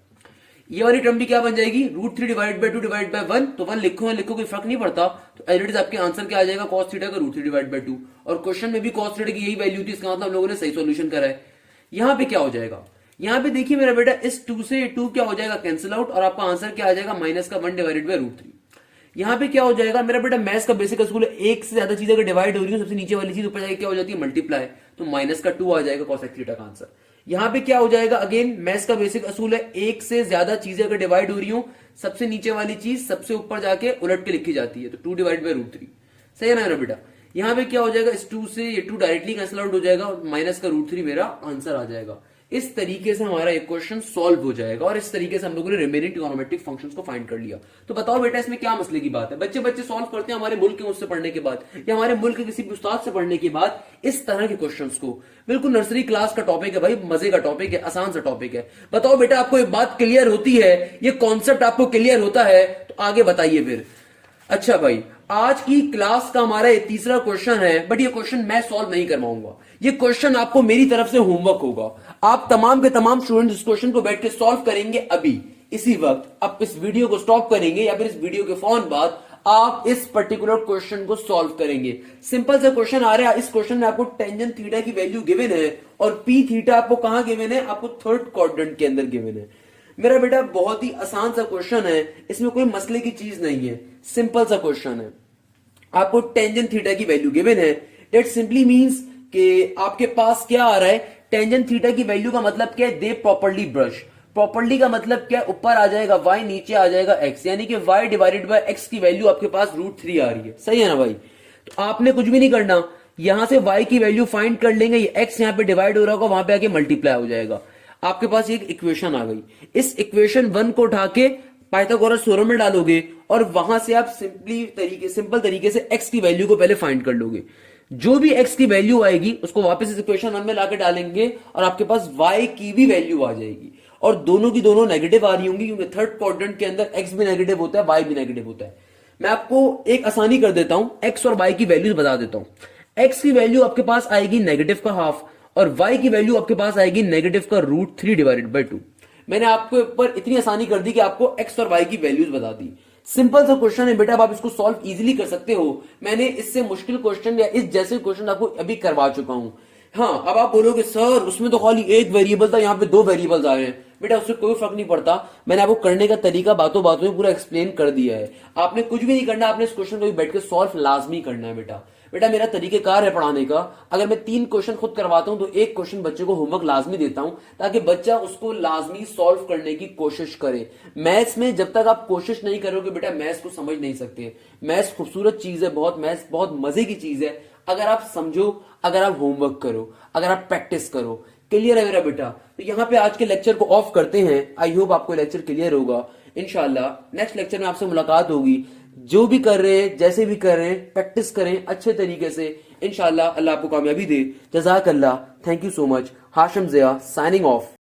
ये वाली टर्म भी क्या बन जाएगी? √3/2 डिवाइड बाय 1। तो 1 लिखो लिखो कोई फर्क नहीं पड़ता। तो एज इट इज आपके आंसर क्या आ जाएगा? कॉस थीटा का √3/2। और क्वेश्चन में भी कॉस थीटा की यही वैल्यू थी, इसका मतलब हम लोगों ने सही सॉल्यूशन करा है। यहां पे क्या हो जाएगा? यहां पे देखिए मेरा बेटा, इस 2 से 2 क्या हो जाएगा? कैंसिल आउट और आपका आंसर क्या आ जाएगा? माइनस का 1 डिवाइडेड बाय √3। यहां पे क्या हो जाएगा मेरा बेटा? मैथ्स का बेसिक असूल है, एक से ज्यादा चीजें अगर डिवाइड हो रही है सबसे नीचे वाली चीज ऊपर जाके क्या हो जाती है? मल्टीप्लाई। तो माइनस का 2 आ जाएगा कोसेक थीटा का आंसर। यहां पे क्या हो जाएगा? अगेन मैथ्स का बेसिक असूल है, एक से ज्यादा चीजें अगर डिवाइड हो रही हो सबसे नीचे वाली चीज सबसे ऊपर जाके उलट के लिखी जाती है। तो 2 डिवाइड बाय √3। सही है ना मेरा बेटा? यहां पे क्या हो जाएगा? इस 2 से ये 2 डायरेक्टली कैंसिल आउट हो जाएगा और माइनस का √3 मेरा आंसर आ जाएगा। इस तरीके से हमारा एक क्वेश्चन सॉल्व हो जाएगा और इस तरीके से हम लोगों ने रिमेनिंग ट्रिगोनोमेट्रिक फंक्शंस को फाइंड कर लिया। तो बताओ बेटा, इसमें क्या मसले की बात है? बच्चे सॉल्व करते हैं हमारे मुल्क के उससे पढ़ने के बाद या हमारे मुल्क के किसी उस्ताद से पढ़ने के बाद इस तरह के क्वेश्चंस को। बिल्कुल नर्सरी क्लास का टॉपिक है भाई, मजे का टॉपिक है, आसान सा टॉपिक है। बताओ बेटा, आपको एक बात क्लियर होती है? ये कॉन्सेप्ट आपको क्लियर होता है? तो आगे बताइए फिर। अच्छा भाई, आज की क्लास का हमारा ये तीसरा क्वेश्चन है, बट ये क्वेश्चन मैं सॉल्व नहीं करवाऊंगा। ये क्वेश्चन आपको मेरी तरफ से होमवर्क होगा। आप तमाम के तमाम स्टूडेंट इस क्वेश्चन को बैठ के सॉल्व करेंगे अभी इसी वक्त। आप इस वीडियो को स्टॉप करेंगे या फिर इस वीडियो के फौरन बाद आप इस पर्टिकुलर क्वेश्चन को सॉल्व करेंगे। सिंपल सा क्वेश्चन आ रहा है। इस क्वेश्चन में आपको टेंजेंट थीटा की वैल्यू गिवन है और पी थीटा आपको कहां गिवन है? आपको थर्ड क्वाड्रेंट के अंदर गिवन है। मेरा बेटा बहुत ही आसान सा क्वेश्चन है, इसमें कोई मसले की चीज नहीं है, सिंपल सा क्वेश्चन है। आपको टेंजेंट थीटा की वैल्यू गिवन है, दैट सिंपली मींस कि आपके पास क्या आ रहा है, टेंजेंट थीटा की वैल्यू का मतलब क्या है, दे प्रॉपर्ली ब्रश। प्रॉपर्ली का मतलब क्या है, ऊपर आ जाएगा y, नीचे आ जाएगा x, यानी कि y डिवाइडेड बाय x की वैल्यू आपके पास √3 आ रही है। सही है ना भाई? तो आपने कुछ भी नहीं करना, यहां से y की वैल्यू फाइंड कर लेंगे, ये x यहां पे डिवाइड हो रहा होगा, वहां पे आके मल्टीप्लाई हो जाएगा। आपके पास एक इक्वेशन आ गई। इस इक्वेशन 1 को उठा के पाइथागोरस थ्योरम में डालोगे और वहां से आप सिंपल तरीके से x की वैल्यू को पहले फाइंड कर लोगे। जो भी x की वैल्यू आएगी उसको वापस इस इक्वेशन 1 में लाके डालेंगे और आपके पास y की भी वैल्यू आ जाएगी, और दोनों की दोनों नेगेटिव आ रही होंगी, क्योंकि थर्ड क्वाड्रेंट के अंदर x भी नेगेटिव होता है, y भी नेगेटिव होता है। मैं आपको एक आसानी कर देता हूं, x और y की वैल्यूज बता देता हूं। x की वैल्यू आपके पास आएगी नेगेटिव का हाफ, और y की वैल्यू आपके पास आएगी नेगेटिव का √3 डिवाइडेड बाय 2। मैंने आपके ऊपर इतनी आसानी कर दी कि आपको x और y की वैल्यूज बता दी। सिंपल सा क्वेश्चन है बेटा, अब आप इसको सॉल्व इजीली कर सकते हो। मैंने इससे मुश्किल क्वेश्चन या इस जैसे क्वेश्चन आपको अभी करवा चुका हूं। हाँ, अब आप बोलोगे सर उसमें तो खाली एक वेरिएबल था, यहाँ पे 2 वेरिएबल्स आ रहे हैं। बेटा उससे कोई फर्क नहीं पड़ता, मैंने आपको करने का तरीका बातों बातों में पूरा एक्सप्लेन कर दिया है। आपने कुछ भी नहीं करना, आपने इस क्वेश्चन को भी बैठ के सॉल्व लाजमी करना है बेटा। बेटा मेरा तरीकेकार है पढ़ाने का, अगर मैं 3 क्वेश्चन खुद करवाता हूं तो एक क्वेश्चन बच्चे को होमवर्क लाजमी देता हूं, ताकि बच्चा उसको लाजमी सॉल्व करने की कोशिश करे। मैथ्स में जब तक आप कोशिश नहीं करोगे बेटा, मैथ्स को समझ नहीं सकते। मैथ्स खूबसूरत चीज है बहुत, मैथ्स बहुत मजे की चीज है, अगर आप समझो, अगर आप होमवर्क करो, अगर आप प्रैक्टिस करो। क्लियर है मेरा बेटा? तो यहां पे आज के लेक्चर को ऑफ करते हैं। आई होप आपको लेक्चर क्लियर होगा। इंशाल्लाह नेक्स्ट लेक्चर में आपसे मुलाकात होगी। जो भी कर रहे हैं, जैसे भी कर रहे हैं, प्रैक्टिस करें अच्छे तरीके से। इंशाल्लाह अल्लाह आपको कामयाबी दे। जज़ाकल्लाह, thank you so much. Hashim Zia signing of.